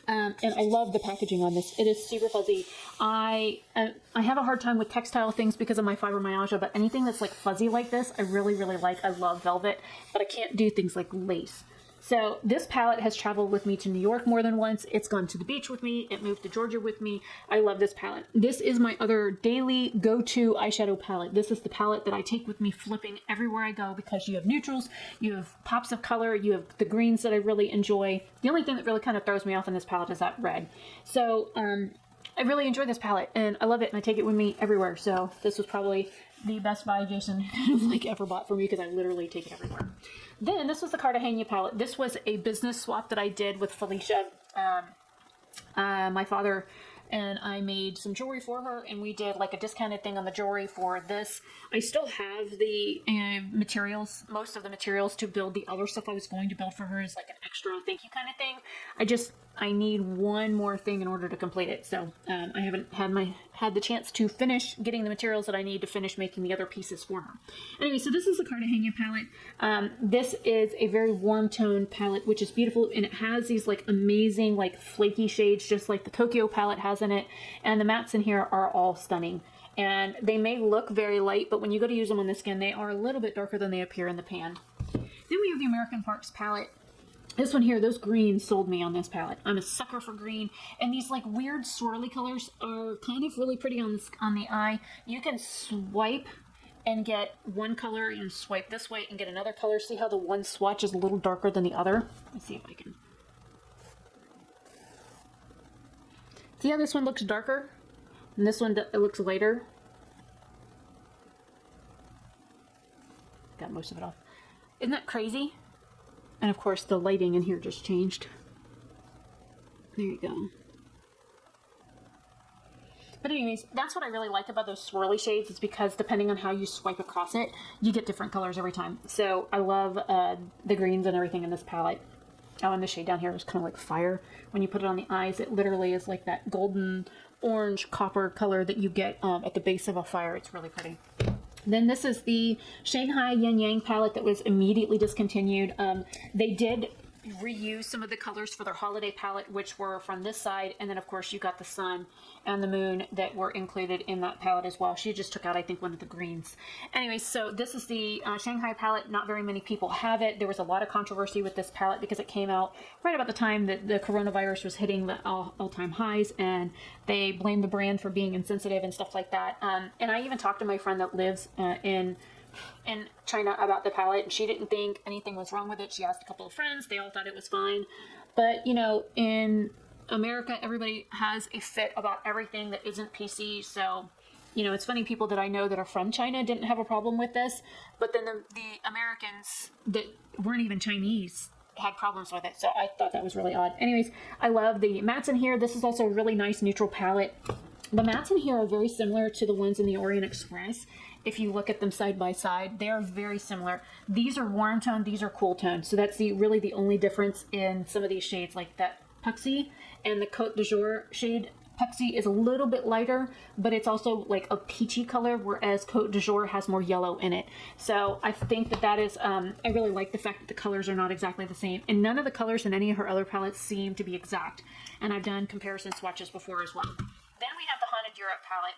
And I love the packaging on this. It is super fuzzy. I have a hard time with textile things because of my fibromyalgia, but anything that's like fuzzy like this, I really, really like. I love velvet, but I can't do things like lace. So this palette has traveled with me to New York more than once. It's gone to the beach with me. It moved to Georgia with me. I love this palette. This is my other daily go-to eyeshadow palette. This is the palette that I take with me flipping everywhere I go because you have neutrals, you have pops of color, you have the greens that I really enjoy. The only thing that really kind of throws me off in this palette is that red. So I really enjoy this palette and I love it and I take it with me everywhere. So this was probably the best buy Jason like ever bought for me because I literally take it everywhere. Then this was the Cartagena palette. This was a business swap that I did with Felicia. My father and I made some jewelry for her, and we did like a discounted thing on the jewelry for this. I still have the materials, most of the materials to build the other stuff I was going to build for her as like an extra thank you kind of thing. I need one more thing in order to complete it. So I haven't had the chance to finish getting the materials that I need to finish making the other pieces for her. Anyway, so this is the Cartagena palette. This is a very warm tone palette, which is beautiful, and it has these like amazing like flaky shades, just like the Tokyo palette has in it. And the mattes in here are all stunning. And they may look very light, but when you go to use them on the skin, they are a little bit darker than they appear in the pan. Then we have the American Parks palette. This one here, those greens sold me on this palette. I'm a sucker for green. And these like weird swirly colors are kind of really pretty on the eye. You can swipe and get one color and swipe this way and get another color. See how the one swatch is a little darker than the other? Let's see if I can. See how this one looks darker? And this one it looks lighter. Got most of it off. Isn't that crazy? And of course the lighting in here just changed. There you go. But anyways, that's what I really like about those swirly shades, is because depending on how you swipe across it, you get different colors every time. So I love the greens and everything in this palette. Oh, and the shade down here is kind of like fire. When you put it on the eyes, it literally is like that golden orange copper color that you get at the base of a fire. It's really pretty. Then this is the Shanghai Yin Yang palette that was immediately discontinued. They did reuse some of the colors for their holiday palette, which were from this side, and then of course you got the sun and the moon that were included in that palette as well. She just took out, I think, one of the greens. Anyway, so this is the Shanghai palette. Not very many people have it. There was a lot of controversy with this palette because it came out right about the time that the coronavirus was hitting the all-time highs, and they blamed the brand for being insensitive and stuff like that. And I even talked to my friend that lives in in China about the palette, and she didn't think anything was wrong with it. She asked a couple of friends. They all thought it was fine. But, you know, in America, everybody has a fit about everything that isn't PC. So, you know, it's funny, people that I know that are from China didn't have a problem with this. But then the Americans that weren't even Chinese had problems with it. So I thought that was really odd. Anyways, I love the mattes in here. This is also a really nice neutral palette. The mattes in here are very similar to the ones in the Orient Express. If you look at them side by side, they are very similar. These are warm tone, these are cool tone. So that's really the only difference in some of these shades, like that Pixi and the Côte de Jour shade. Pixi is a little bit lighter, but it's also like a peachy color, whereas Côte de Jour has more yellow in it. So I think that is, I really like the fact that the colors are not exactly the same. And none of the colors in any of her other palettes seem to be exact. And I've done comparison swatches before as well. Then we have the Haunted Europe palette.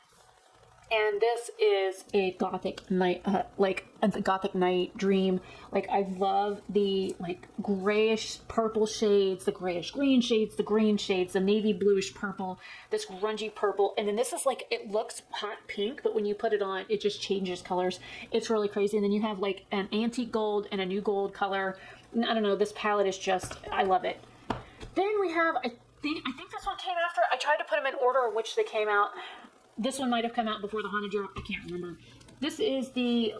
And this is a gothic night, like a gothic night dream. Like, I love the like grayish purple shades, the grayish green shades, the green shades, the navy bluish purple, this grungy purple. And then this is like, it looks hot pink, but when you put it on, it just changes colors. It's really crazy. And then you have like an antique gold and a new gold color. And I don't know, this palette is just, I love it. Then we have, I think this one came after. I tried to put them in order in which they came out. This one might have come out before the Haunted Europe. I can't remember. This is the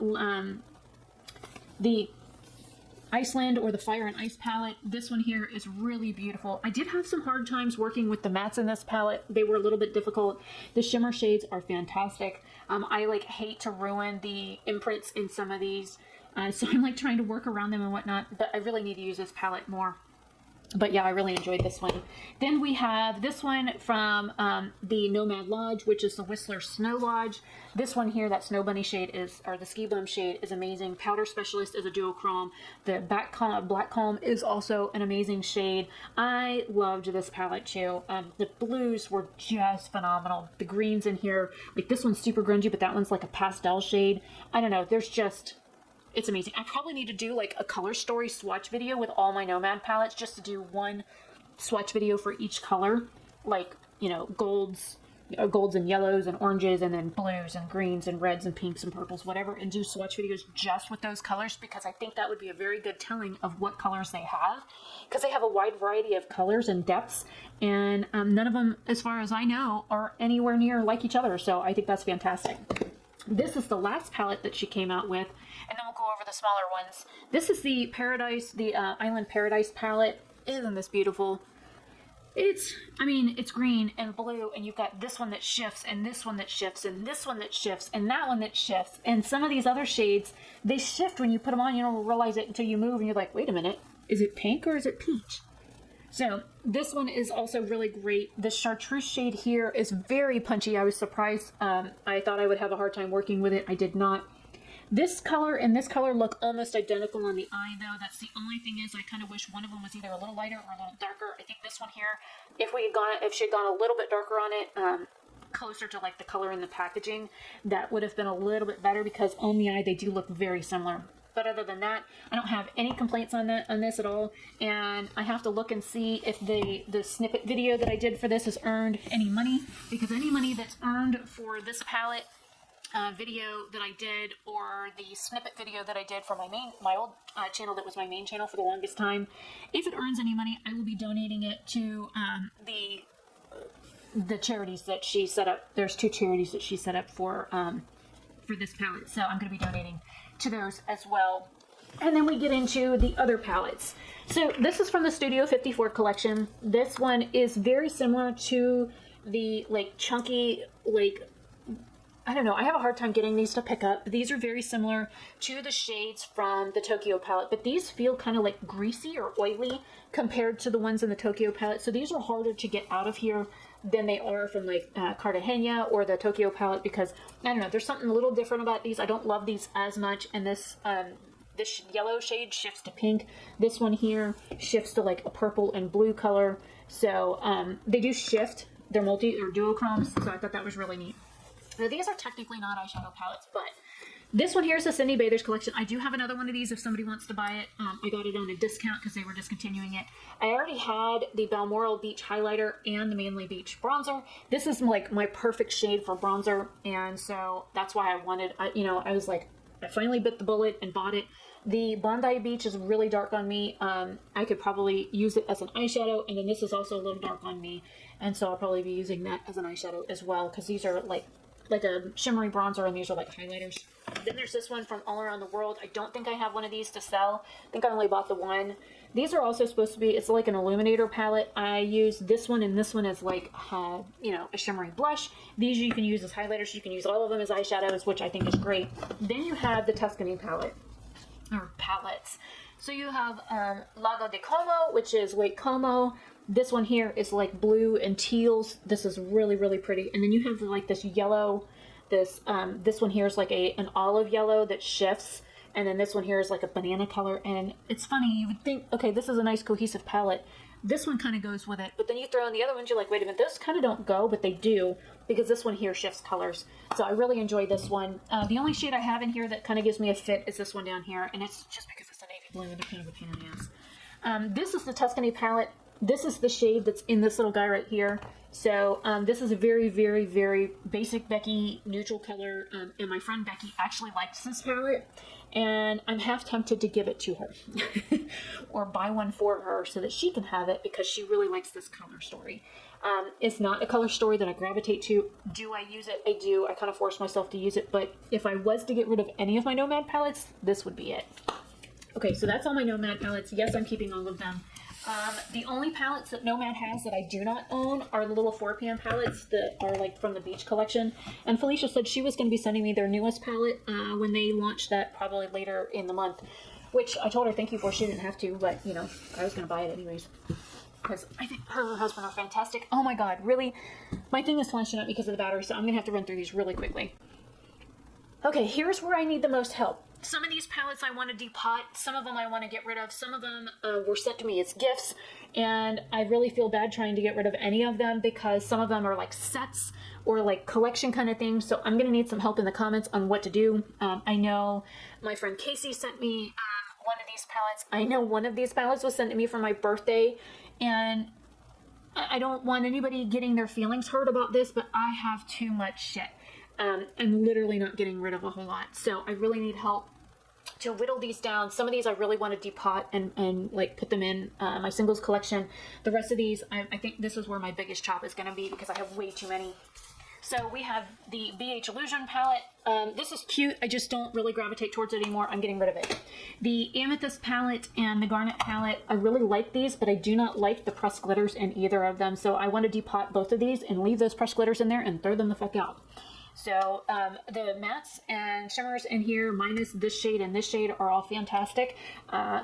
Iceland or the Fire and Ice palette. This one here is really beautiful. I did have some hard times working with the mattes in this palette. They were a little bit difficult. The shimmer shades are fantastic. I like hate to ruin the imprints in some of these. So I'm like trying to work around them and whatnot. But I really need to use this palette more. But yeah, I really enjoyed this one. Then we have this one from the Nomad Lodge, which is the Whistler Snow Lodge. This one here, that Snow Bunny shade or the Ski Bum shade is amazing. Powder Specialist is a duochrome. The Black Calm is also an amazing shade. I loved this palette too. The blues were just phenomenal. The greens in here, like this one's super grungy, but that one's like a pastel shade. I don't know, there's just... It's amazing. I probably need to do like a color story swatch video with all my Nomad palettes, just to do one swatch video for each color. Like, you know, golds and yellows and oranges, and then blues and greens and reds and pinks and purples, whatever, and do swatch videos just with those colors, because I think that would be a very good telling of what colors they have, because they have a wide variety of colors and depths, and none of them, as far as I know, are anywhere near like each other. So I think that's fantastic. This is the last palette that she came out with, and then we'll go over the smaller ones. This is the Island Paradise palette. Isn't this beautiful? It's green and blue, and you've got this one that shifts, and this one that shifts, and this one that shifts, and that one that shifts. And some of these other shades, they shift when you put them on. You don't realize it until you move, and you're like, wait a minute, is it pink or is it peach? So this one is also really great. The chartreuse shade here is very punchy. I was surprised. I thought I would have a hard time working with it. I did not. This color and this color look almost identical on the eye, though. That's the only thing is I kind of wish one of them was either a little lighter or a little darker. I think this one here, if she had gone a little bit darker on it, closer to like the color in the packaging, that would have been a little bit better, because on the eye they do look very similar. But other than that, I don't have any complaints on this at all. And I have to look and see if the snippet video that I did for this has earned any money, because any money that's earned for this palette video that I did, or the snippet video that I did for my old channel that was my main channel for the longest time, if it earns any money, I will be donating it to the charities that she set up. There's 2 charities that she set up for this palette, so I'm going to be donating to those as well. And then we get into the other palettes. So this is from the Studio 54 collection. This one is very similar to the like chunky, like, I don't know, I have a hard time getting these to pick up. These are very similar to the shades from the Tokyo palette, but these feel kind of like greasy or oily compared to the ones in the Tokyo palette. So these are harder to get out of here than they are from like Cartagena or the Tokyo palette, because I don't know, there's something a little different about these. I don't love these as much, and this yellow shade shifts to pink. This one here shifts to like a purple and blue color. So they do shift. They're duochromes, so I thought that was really neat. Now, these are technically not eyeshadow palettes, but this one here is the Cindy Bathers collection. I do have another one of these if somebody wants to buy it. I got it on a discount because they were discontinuing it. I already had the Balmoral Beach highlighter and the Manly Beach bronzer. This is like my perfect shade for bronzer, and so that's why I wanted, I was like, I finally bit the bullet and bought it. The Bondi Beach is really dark on me. I could probably use it as an eyeshadow, and then this is also a little dark on me, and so I'll probably be using that as an eyeshadow as well, because these are like a shimmery bronzer, and these are like highlighters. Then there's this one from All Around the World. I don't think I have one of these to sell. I think I only bought the one. These are also supposed to be, it's like an illuminator palette. I use this one and this one as like, you know, a shimmery blush. These you can use as highlighters. You can use all of them as eyeshadows, which I think is great. Then you have the Tuscany palette, or palettes. So you have Lago di Como, which is Lake Como. This one here is like blue and teals. This is really, really pretty. And then you have like this yellow, this one here is like an olive yellow that shifts. And then this one here is like a banana color. And it's funny, you would think, okay, this is a nice cohesive palette. This one kind of goes with it. But then you throw in the other ones, you're like, wait a minute, those kind of don't go, but they do. Because this one here shifts colors. So I really enjoy this one. The only shade I have in here that kind of gives me a fit is this one down here. And it's just because it's a navy blue and they're kind of a pain in the ass. This is the Tuscany palette. This is the shade that's in this little guy right here. So this is a very, very, very basic Becky neutral color. And my friend Becky actually likes this palette. And I'm half tempted to give it to her. Or buy one for her so that she can have it because she really likes this color story. It's not a color story that I gravitate to. Do I use it? I do. I kind of force myself to use it. But if I was to get rid of any of my Nomad palettes, this would be it. Okay, so that's all my Nomad palettes. Yes, I'm keeping all of them. The only palettes that Nomad has that I do not own are the little 4 p.m. palettes that are like from the beach collection. And Felicia said she was going to be sending me their newest palette when they launch that probably later in the month. Which I told her thank you for. She didn't have to, but you know, I was going to buy it anyways. Because I think her and her husband are fantastic. Oh my god, really? My thing is flashing up because of the battery, so I'm going to have to run through these really quickly. Okay, here's where I need the most help. Some of these palettes I want to depot, some of them I want to get rid of, some of them were sent to me as gifts, and I really feel bad trying to get rid of any of them because some of them are like sets or like collection kind of things, so I'm going to need some help in the comments on what to do. I know my friend Casey sent me one of these palettes. I know one of these palettes was sent to me for my birthday, and I don't want anybody getting their feelings hurt about this, but I have too much shit. I'm literally not getting rid of a whole lot, so I really need help to whittle these down. Some of these I really want to depot and like put them in my singles collection. The rest of these, I think this is where my biggest chop is going to be because I have way too many. So we have the BH Illusion palette. This is cute. I just don't really gravitate towards it anymore. I'm getting rid of it. The Amethyst palette and the Garnet palette, I really like these, but I do not like the pressed glitters in either of them. So I want to depot both of these and leave those pressed glitters in there and throw them the fuck out. So the mattes and shimmers in here, minus this shade and this shade, are all fantastic.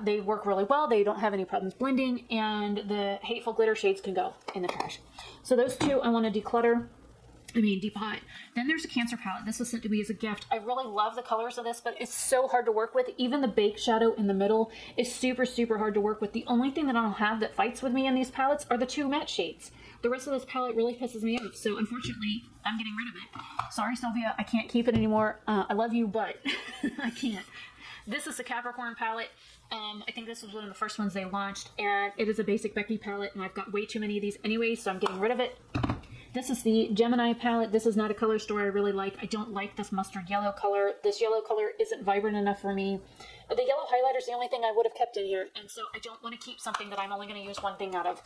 They work really well. They don't have any problems blending, and the hateful glitter shades can go in the trash. So those two I want to depot. Then there's a Cancer palette. This was sent to me as a gift. I really love the colors of this, but it's so hard to work with. Even the baked shadow in the middle is super, super hard to work with. The only thing that I don't have that fights with me in these palettes are the two matte shades. The rest of this palette really pisses me off, so unfortunately, I'm getting rid of it. Sorry, Sylvia, I can't keep it anymore. I love you, but I can't. This is the Capricorn palette. I think this was one of the first ones they launched, and it is a basic Becky palette, and I've got way too many of these anyway, so I'm getting rid of it. This is the Gemini palette. This is not a color story I really like. I don't like this mustard yellow color. This yellow color isn't vibrant enough for me. The yellow highlighter is the only thing I would have kept in here, and so I don't want to keep something that I'm only going to use one thing out of.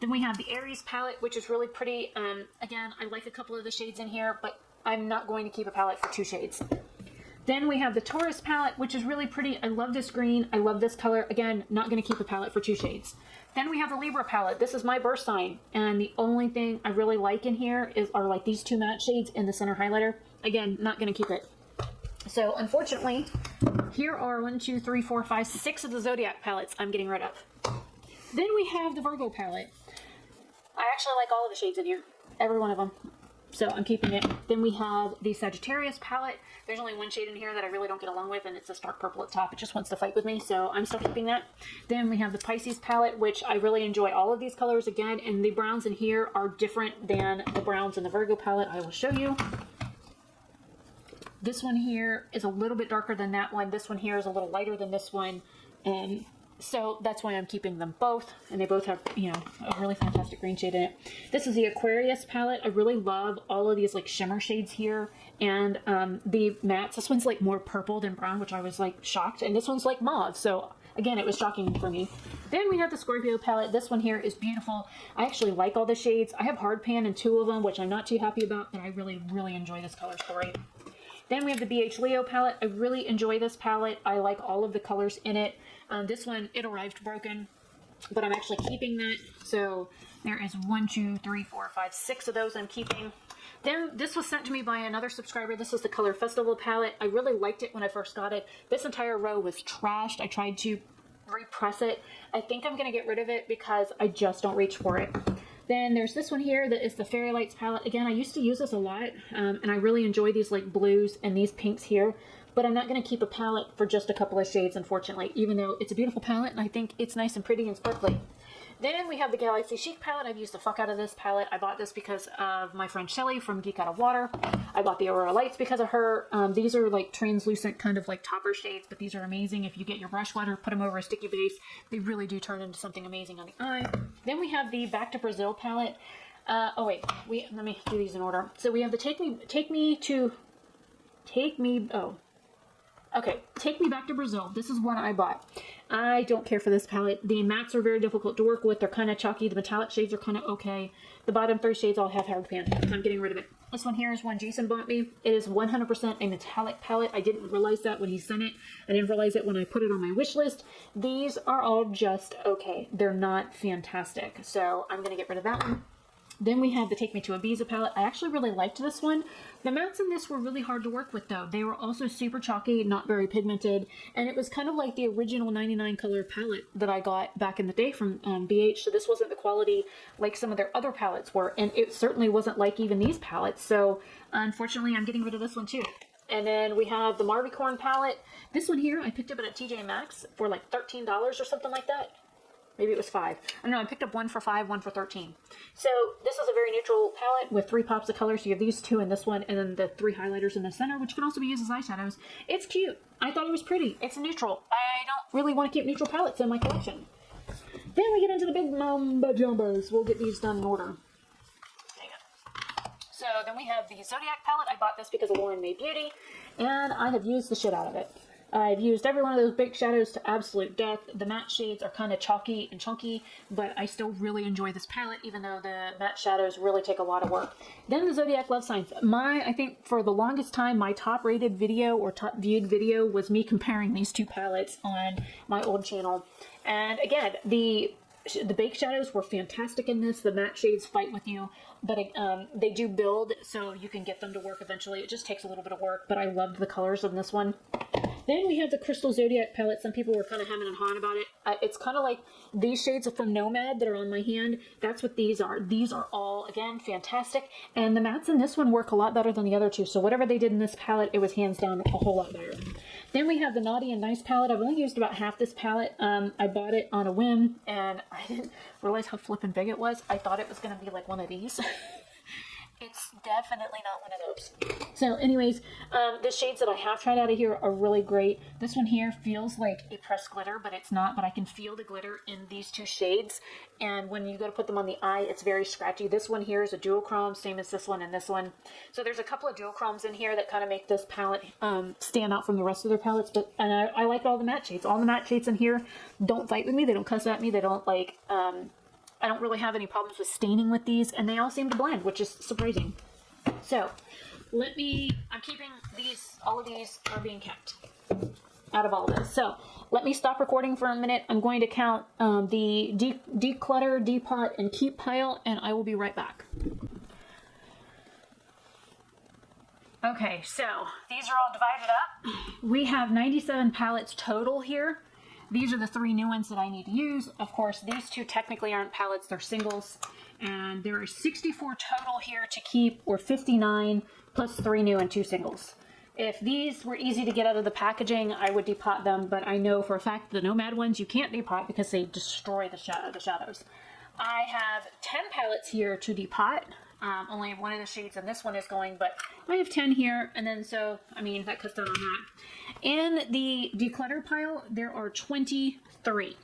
Then we have the Aries palette, which is really pretty. Again, I like a couple of the shades in here, but I'm not going to keep a palette for two shades. Then we have the Taurus palette, which is really pretty. I love this green. I love this color. Again, not going to keep a palette for two shades. Then we have the Libra palette. This is my birth sign, and the only thing I really like in here are like these two matte shades in the center highlighter. Again, not going to keep it. So unfortunately, here are 6 of the Zodiac palettes I'm getting rid of. Then we have the Virgo palette. I actually like all of the shades in here, every one of them. So I'm keeping it. Then we have the Sagittarius palette. There's only one shade in here that I really don't get along with, and it's this dark purple at top. It just wants to fight with me, so I'm still keeping that. Then we have the Pisces palette, which I really enjoy all of these colors again, and the browns in here are different than the browns in the Virgo palette. I will show you. This one here is a little bit darker than that one. This one here is a little lighter than this one. So that's why I'm keeping them both, and they both have, you know, a really fantastic green shade in it. This is the Aquarius palette. I really love all of these like shimmer shades here, and the mattes. This one's like more purple than brown, which I was like shocked, and this one's like mauve. So again, it was shocking for me. Then we have the Scorpio palette. This one here is beautiful. I actually like all the shades. I have hard pan in 2 of them, which I'm not too happy about, but I really, really enjoy this color story. Then we have the BH Leo palette. I really enjoy this palette. I like all of the colors in it. This one, it arrived broken, but I'm actually keeping that. So there is 1, 2, 3, 4, 5, 6 of those I'm keeping. Then this was sent to me by another subscriber. This is the Color Festival palette. I really liked it when I first got it. This entire row was trashed. I tried to repress it. I think I'm going to get rid of it because I just don't reach for it. Then there's this one here that is the Fairy Lights palette. Again, I used to use this a lot, and I really enjoy these like blues and these pinks here, but I'm not going to keep a palette for just a couple of shades, unfortunately, even though it's a beautiful palette and I think it's nice and pretty and sparkly. Then we have the Galaxy Chic palette. I've used the fuck out of this palette. I bought this because of my friend Shelly from Geek Out of Water. I bought the Aurora Lights because of her. These are like translucent kind of like topper shades, but these are amazing. If you get your brush wet or put them over a sticky base, they really do turn into something amazing on the eye. Then we have the Back to Brazil palette. Oh wait, let me do these in order. So we have the Take Me Back to Brazil. This is one I bought. I don't care for this palette. The mattes are very difficult to work with. They're kind of chalky. The metallic shades are kind of okay. The bottom 3 shades all have hard pan. So I'm getting rid of it. This one here is one Jason bought me. It is 100% a metallic palette. I didn't realize that when he sent it. I didn't realize it when I put it on my wish list. These are all just okay. They're not fantastic. So I'm going to get rid of that one. Then we have the Take Me to Ibiza palette. I actually really liked this one. The mattes in this were really hard to work with though. They were also super chalky, not very pigmented, and it was kind of like the original 99 color palette that I got back in the day from BH, so this wasn't the quality like some of their other palettes were, and it certainly wasn't like even these palettes, so unfortunately I'm getting rid of this one too. And then we have the Marvicorn palette. This one here, I picked up it at TJ Maxx for like $13 or something like that. Maybe it was 5. I don't know, I picked up one for 5, one for 13. So this is a very neutral palette with 3 pops of color. So you have these 2 and this one, and then the 3 highlighters in the center, which can also be used as eyeshadows. It's cute. I thought it was pretty. It's neutral. I don't really want to keep neutral palettes in my collection. Then we get into the big mamba jumbos. We'll get these done in order. Hang on. So then we have the Zodiac palette. I bought this because of Lauren May Beauty, and I have used the shit out of it. I've used every one of those big shadows to absolute death. The matte shades are kind of chalky and chunky, but I still really enjoy this palette, even though the matte shadows really take a lot of work. Then the Zodiac Love Signs. I think for the longest time, my top rated video or top viewed video was me comparing these 2 palettes on my old channel. And again, the bake shadows were fantastic in this. The matte shades fight with you, but they do build, so you can get them to work eventually. It just takes a little bit of work, but I loved the colors in this one. Then we have the Crystal Zodiac palette. Some people were kind of hemming and hawing about it. It's kind of like these shades are from Nomad that are on my hand. That's what these are. These are all, again, fantastic. And the mattes in this one work a lot better than the other 2. So whatever they did in this palette, it was hands down a whole lot better. Then we have the Naughty and Nice palette. I've only used about half this palette. I bought it on a whim, and I didn't realize how flippin' big it was. I thought it was going to be like one of these. It's definitely not one of those. So anyways, the shades that I have tried out of here are really great. This one here feels like a pressed glitter, but it's not. But I can feel the glitter in these 2 shades. And when you go to put them on the eye, it's very scratchy. This one here is a duochrome, same as this one and this one. So there's a couple of duochromes in here that kind of make this palette stand out from the rest of their palettes. But I like all the matte shades. All the matte shades in here don't fight with me. They don't cuss at me. They don't like... I don't really have any problems with staining with these, and they all seem to blend, which is surprising. So, I'm keeping these, all of these are being kept out of all of this. So, let me stop recording for a minute. I'm going to count the declutter, depot, and keep pile, and I will be right back. Okay, so these are all divided up. We have 97 palettes total here. These are the 3 new ones that I need to use. Of course, these 2 technically aren't palettes, they're singles. And there are 64 total here to keep, or 59, plus 3 new and 2 singles. If these were easy to get out of the packaging, I would depot them, but I know for a fact the Nomad ones you can't depot because they destroy the shadows. I have 10 palettes here to depot. Only one of the shades in this one is going, but I have 10 here, and then so, I mean, that cuts down on that. In the declutter pile, there are 23.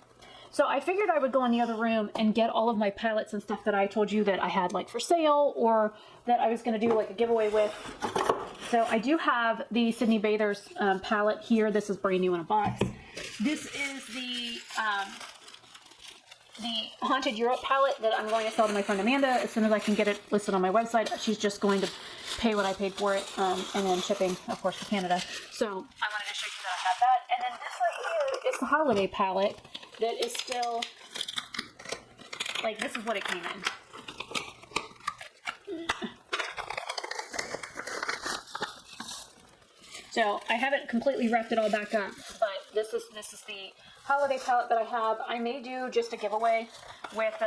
So I figured I would go in the other room and get all of my palettes and stuff that I told you that I had like for sale or that I was going to do like a giveaway with. So I do have the Sydney Bather's palette here. This is brand new in a box. This is the Haunted Europe palette that I'm going to sell to my friend Amanda as soon as I can get it listed on my website. She's just going to pay what I paid for it, and then shipping, of course, to Canada. So I wanted to show you that I have that. And then this right here is the holiday palette that is still, like, this is what it came in. So I haven't completely wrapped it all back up, but this is the holiday palette that I have. I may do just a giveaway with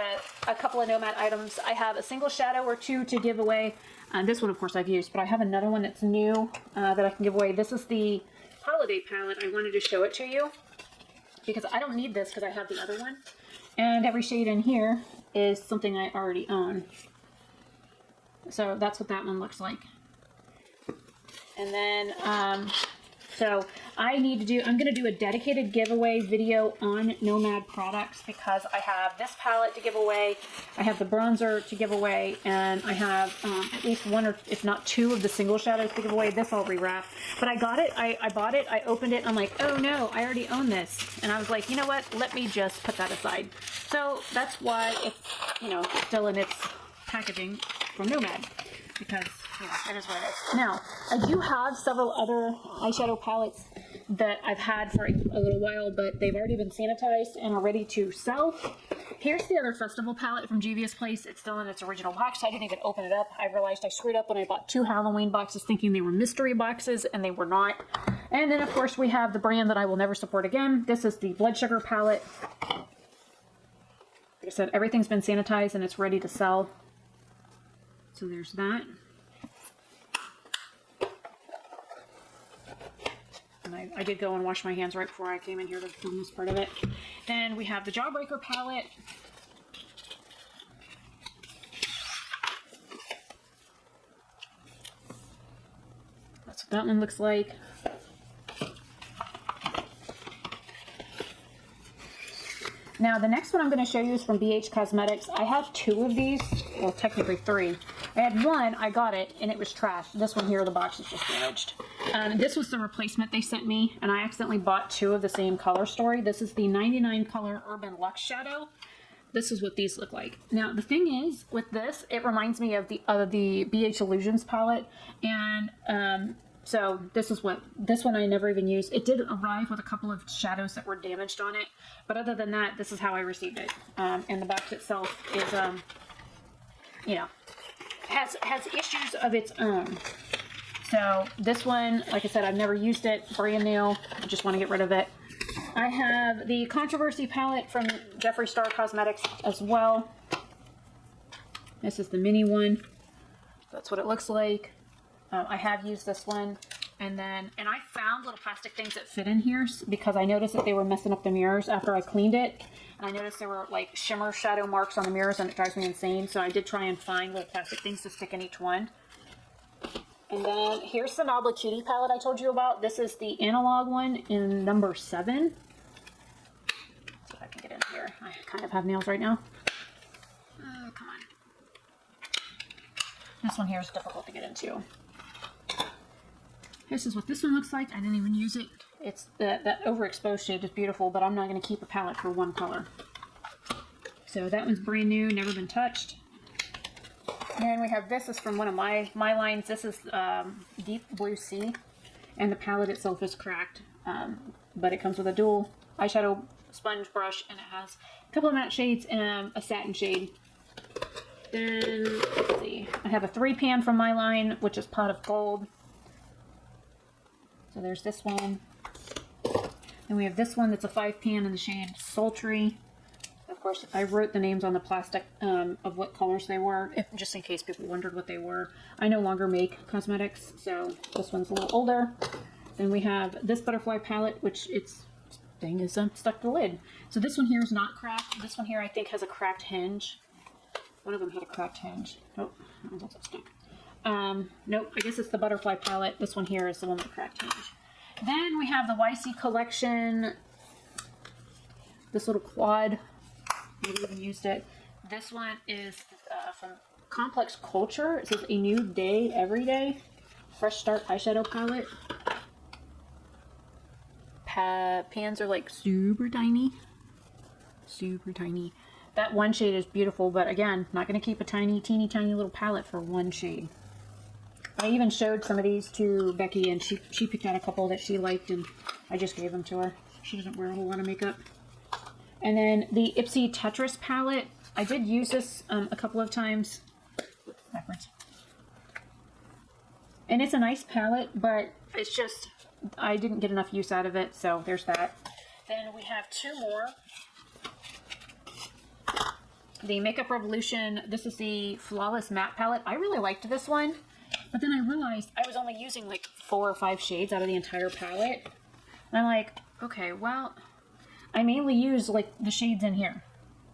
a couple of Nomad items. I have a single shadow or two to give away. This one, of course, I've used, but I have another one that's new that I can give away. This is the holiday palette. I wanted to show it to you because I don't need this because I have the other one. And every shade in here is something I already own. So that's what that one looks like. And then, so I'm going to do a dedicated giveaway video on Nomad products because I have this palette to give away, I have the bronzer to give away, and I have at least one or if not two of the single shadows to give away. This I'll rewrap. But I got it, I bought it, I opened it, I'm like, oh no, I already own this. And I was like, you know what, let me just put that aside. So that's why it's, you know, still in its packaging from Nomad. Because, yeah, it is what it is. Now, I do have several other eyeshadow palettes that I've had for a little while, but they've already been sanitized and are ready to sell. Here's the other festival palette from Juvia's Place. It's still in its original box. I didn't even open it up. I realized I screwed up when I bought 2 Halloween boxes thinking they were mystery boxes, and they were not. And then, of course, we have the brand that I will never support again. This is the Blood Sugar palette. Like I said, everything's been sanitized and it's ready to sell. So there's that. And I did go and wash my hands right before I came in here to film this part of it. Then we have the Jawbreaker palette. That's what that one looks like. Now, the next one I'm going to show you is from BH Cosmetics. I have 2 of these, well, technically 3. I had one, I got it, and it was trashed. This one here, the box is just damaged. This was the replacement they sent me, and I accidentally bought 2 of the same color story. This is the 99 color Urban Luxe Shadow. This is what these look like. Now, the thing is, with this, it reminds me of the BH Illusions palette, and so this one I never even used. It did arrive with a couple of shadows that were damaged on it, but other than that, this is how I received it. And the box itself is, you know, has issues of its own. So this one, like I said, I've never used it, brand new. I just want to get rid of it. I have the Controversy palette from Jeffree Star Cosmetics as well. This is the mini one. That's what it looks like. I have used this one, and I found little plastic things that fit in here because I noticed that they were messing up the mirrors after I cleaned it, and I noticed there were like shimmer shadow marks on the mirrors, and it drives me insane. So I did try and find little plastic things to stick in each one. And then here's the Nabla Cutie palette I told you about. This is the analog one in number 7. See if I can get in here. I kind of have nails right now. Oh, come on. This one here is difficult to get into. This is what this one looks like. I didn't even use it. It's that overexposed shade is beautiful, but I'm not going to keep a palette for one color. So that one's brand new, never been touched. And we have this is from one of my lines. This is Deep Blue Sea, and the palette itself is cracked, but it comes with a dual eyeshadow sponge brush, and it has a couple of matte shades and a satin shade. Then let's see, I have a 3-pan from my line, which is Pot of Gold. So there's this one. Then we have this one that's a 5-pan in the shade Sultry. Of course, I wrote the names on the plastic of what colors they were, just in case people wondered what they were. I no longer make cosmetics, so this one's a little older. Then we have this butterfly palette, which its thing is stuck to the lid. So this one here is not cracked. This one here I think has a cracked hinge. One of them had a cracked hinge. Oh, that one's also stuck. Nope, I guess it's the butterfly palette. This one here is the one with the cracked hinge. Then we have the YC Collection This little quad, I've even used it. This one is from Complex Culture. It says A New Day Every Day. Fresh Start eyeshadow palette. Pans are like super tiny. Super tiny. That one shade is beautiful, but again, not going to keep a teeny tiny little palette for one shade. I even showed some of these to Becky, and she picked out a couple that she liked, and I just gave them to her. She doesn't wear a whole lot of makeup. And then the Ipsy Tetris palette. I did use this a couple of times. Backwards. And it's a nice palette, but it's just, I didn't get enough use out of it, so there's that. Then we have two more. The Makeup Revolution, this is the Flawless Matte palette. I really liked this one, but then I realized I was only using like 4 or 5 shades out of the entire palette. And I'm like, okay, well, I mainly use like the shades in here.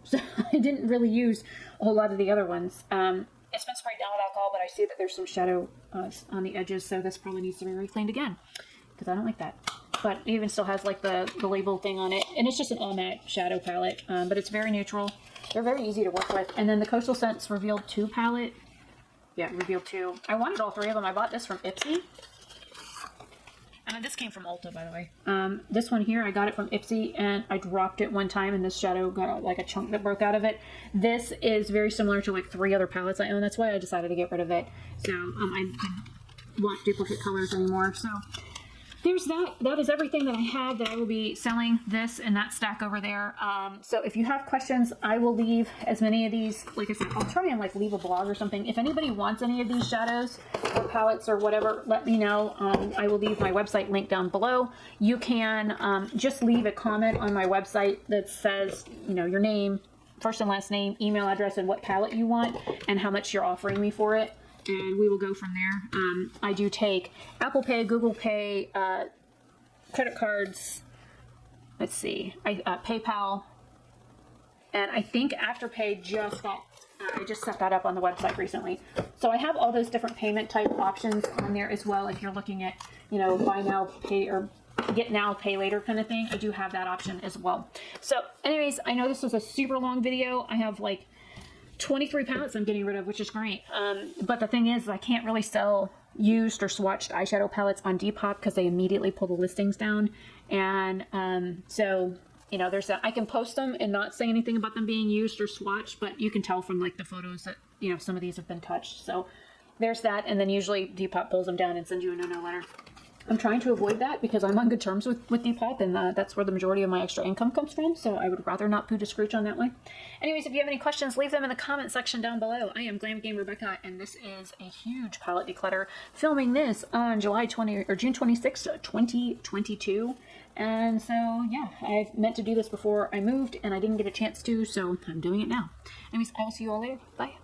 So I didn't really use a whole lot of the other ones. It's been sprayed down with alcohol, but I see that there's some shadow on the edges, so this probably needs to be recleaned again, because I don't like that. But it even still has like the label thing on it, and it's just an all matte shadow palette, but it's very neutral. They're very easy to work with. And then the Coastal Scents Revealed 2 palette. Yeah, Revealed 2. I wanted all 3 of them. I bought this from Ipsy. And this came from Ulta, by the way. This one here, I got it from Ipsy, and I dropped it one time, and this shadow got like a chunk that broke out of it. This is very similar to like 3 other palettes I own. That's why I decided to get rid of it. So I didn't want duplicate colors anymore. So there's that. That is everything that I have that I will be selling, this and that stack over there. So if you have questions, I will leave as many of these. Like I said, I'll try and like leave a blog or something. If anybody wants any of these shadows or palettes or whatever, let me know. I will leave my website link down below. You can just leave a comment on my website that says, you know, your name, first and last name, email address, and what palette you want and how much you're offering me for it. And we will go from there. I do take Apple Pay, Google Pay, credit cards. Let's see, PayPal, and I think Afterpay just got. I just set that up on the website recently. So I have all those different payment type options on there as well. If you're looking at, you know, buy now, pay, or get now, pay later kind of thing, I do have that option as well. So, anyways, I know this was a super long video. I have like 23 palettes I'm getting rid of, which is great. But the thing is, I can't really sell used or swatched eyeshadow palettes on Depop because they immediately pull the listings down. And so, you know, there's that. I can post them and not say anything about them being used or swatched, but you can tell from like the photos that, you know, some of these have been touched. So there's that. And then usually Depop pulls them down and sends you a no-no letter. I'm trying to avoid that because I'm on good terms with Depop, and that's where the majority of my extra income comes from, so I would rather not poo to scrooge on that one. Anyways, if you have any questions, leave them in the comment section down below. I am Glam Game Rebecca, and this is a huge palette declutter, filming this on June 26th, 2022. And so, yeah, I've meant to do this before I moved, and I didn't get a chance to, so I'm doing it now. Anyways, I will see you all later. Bye.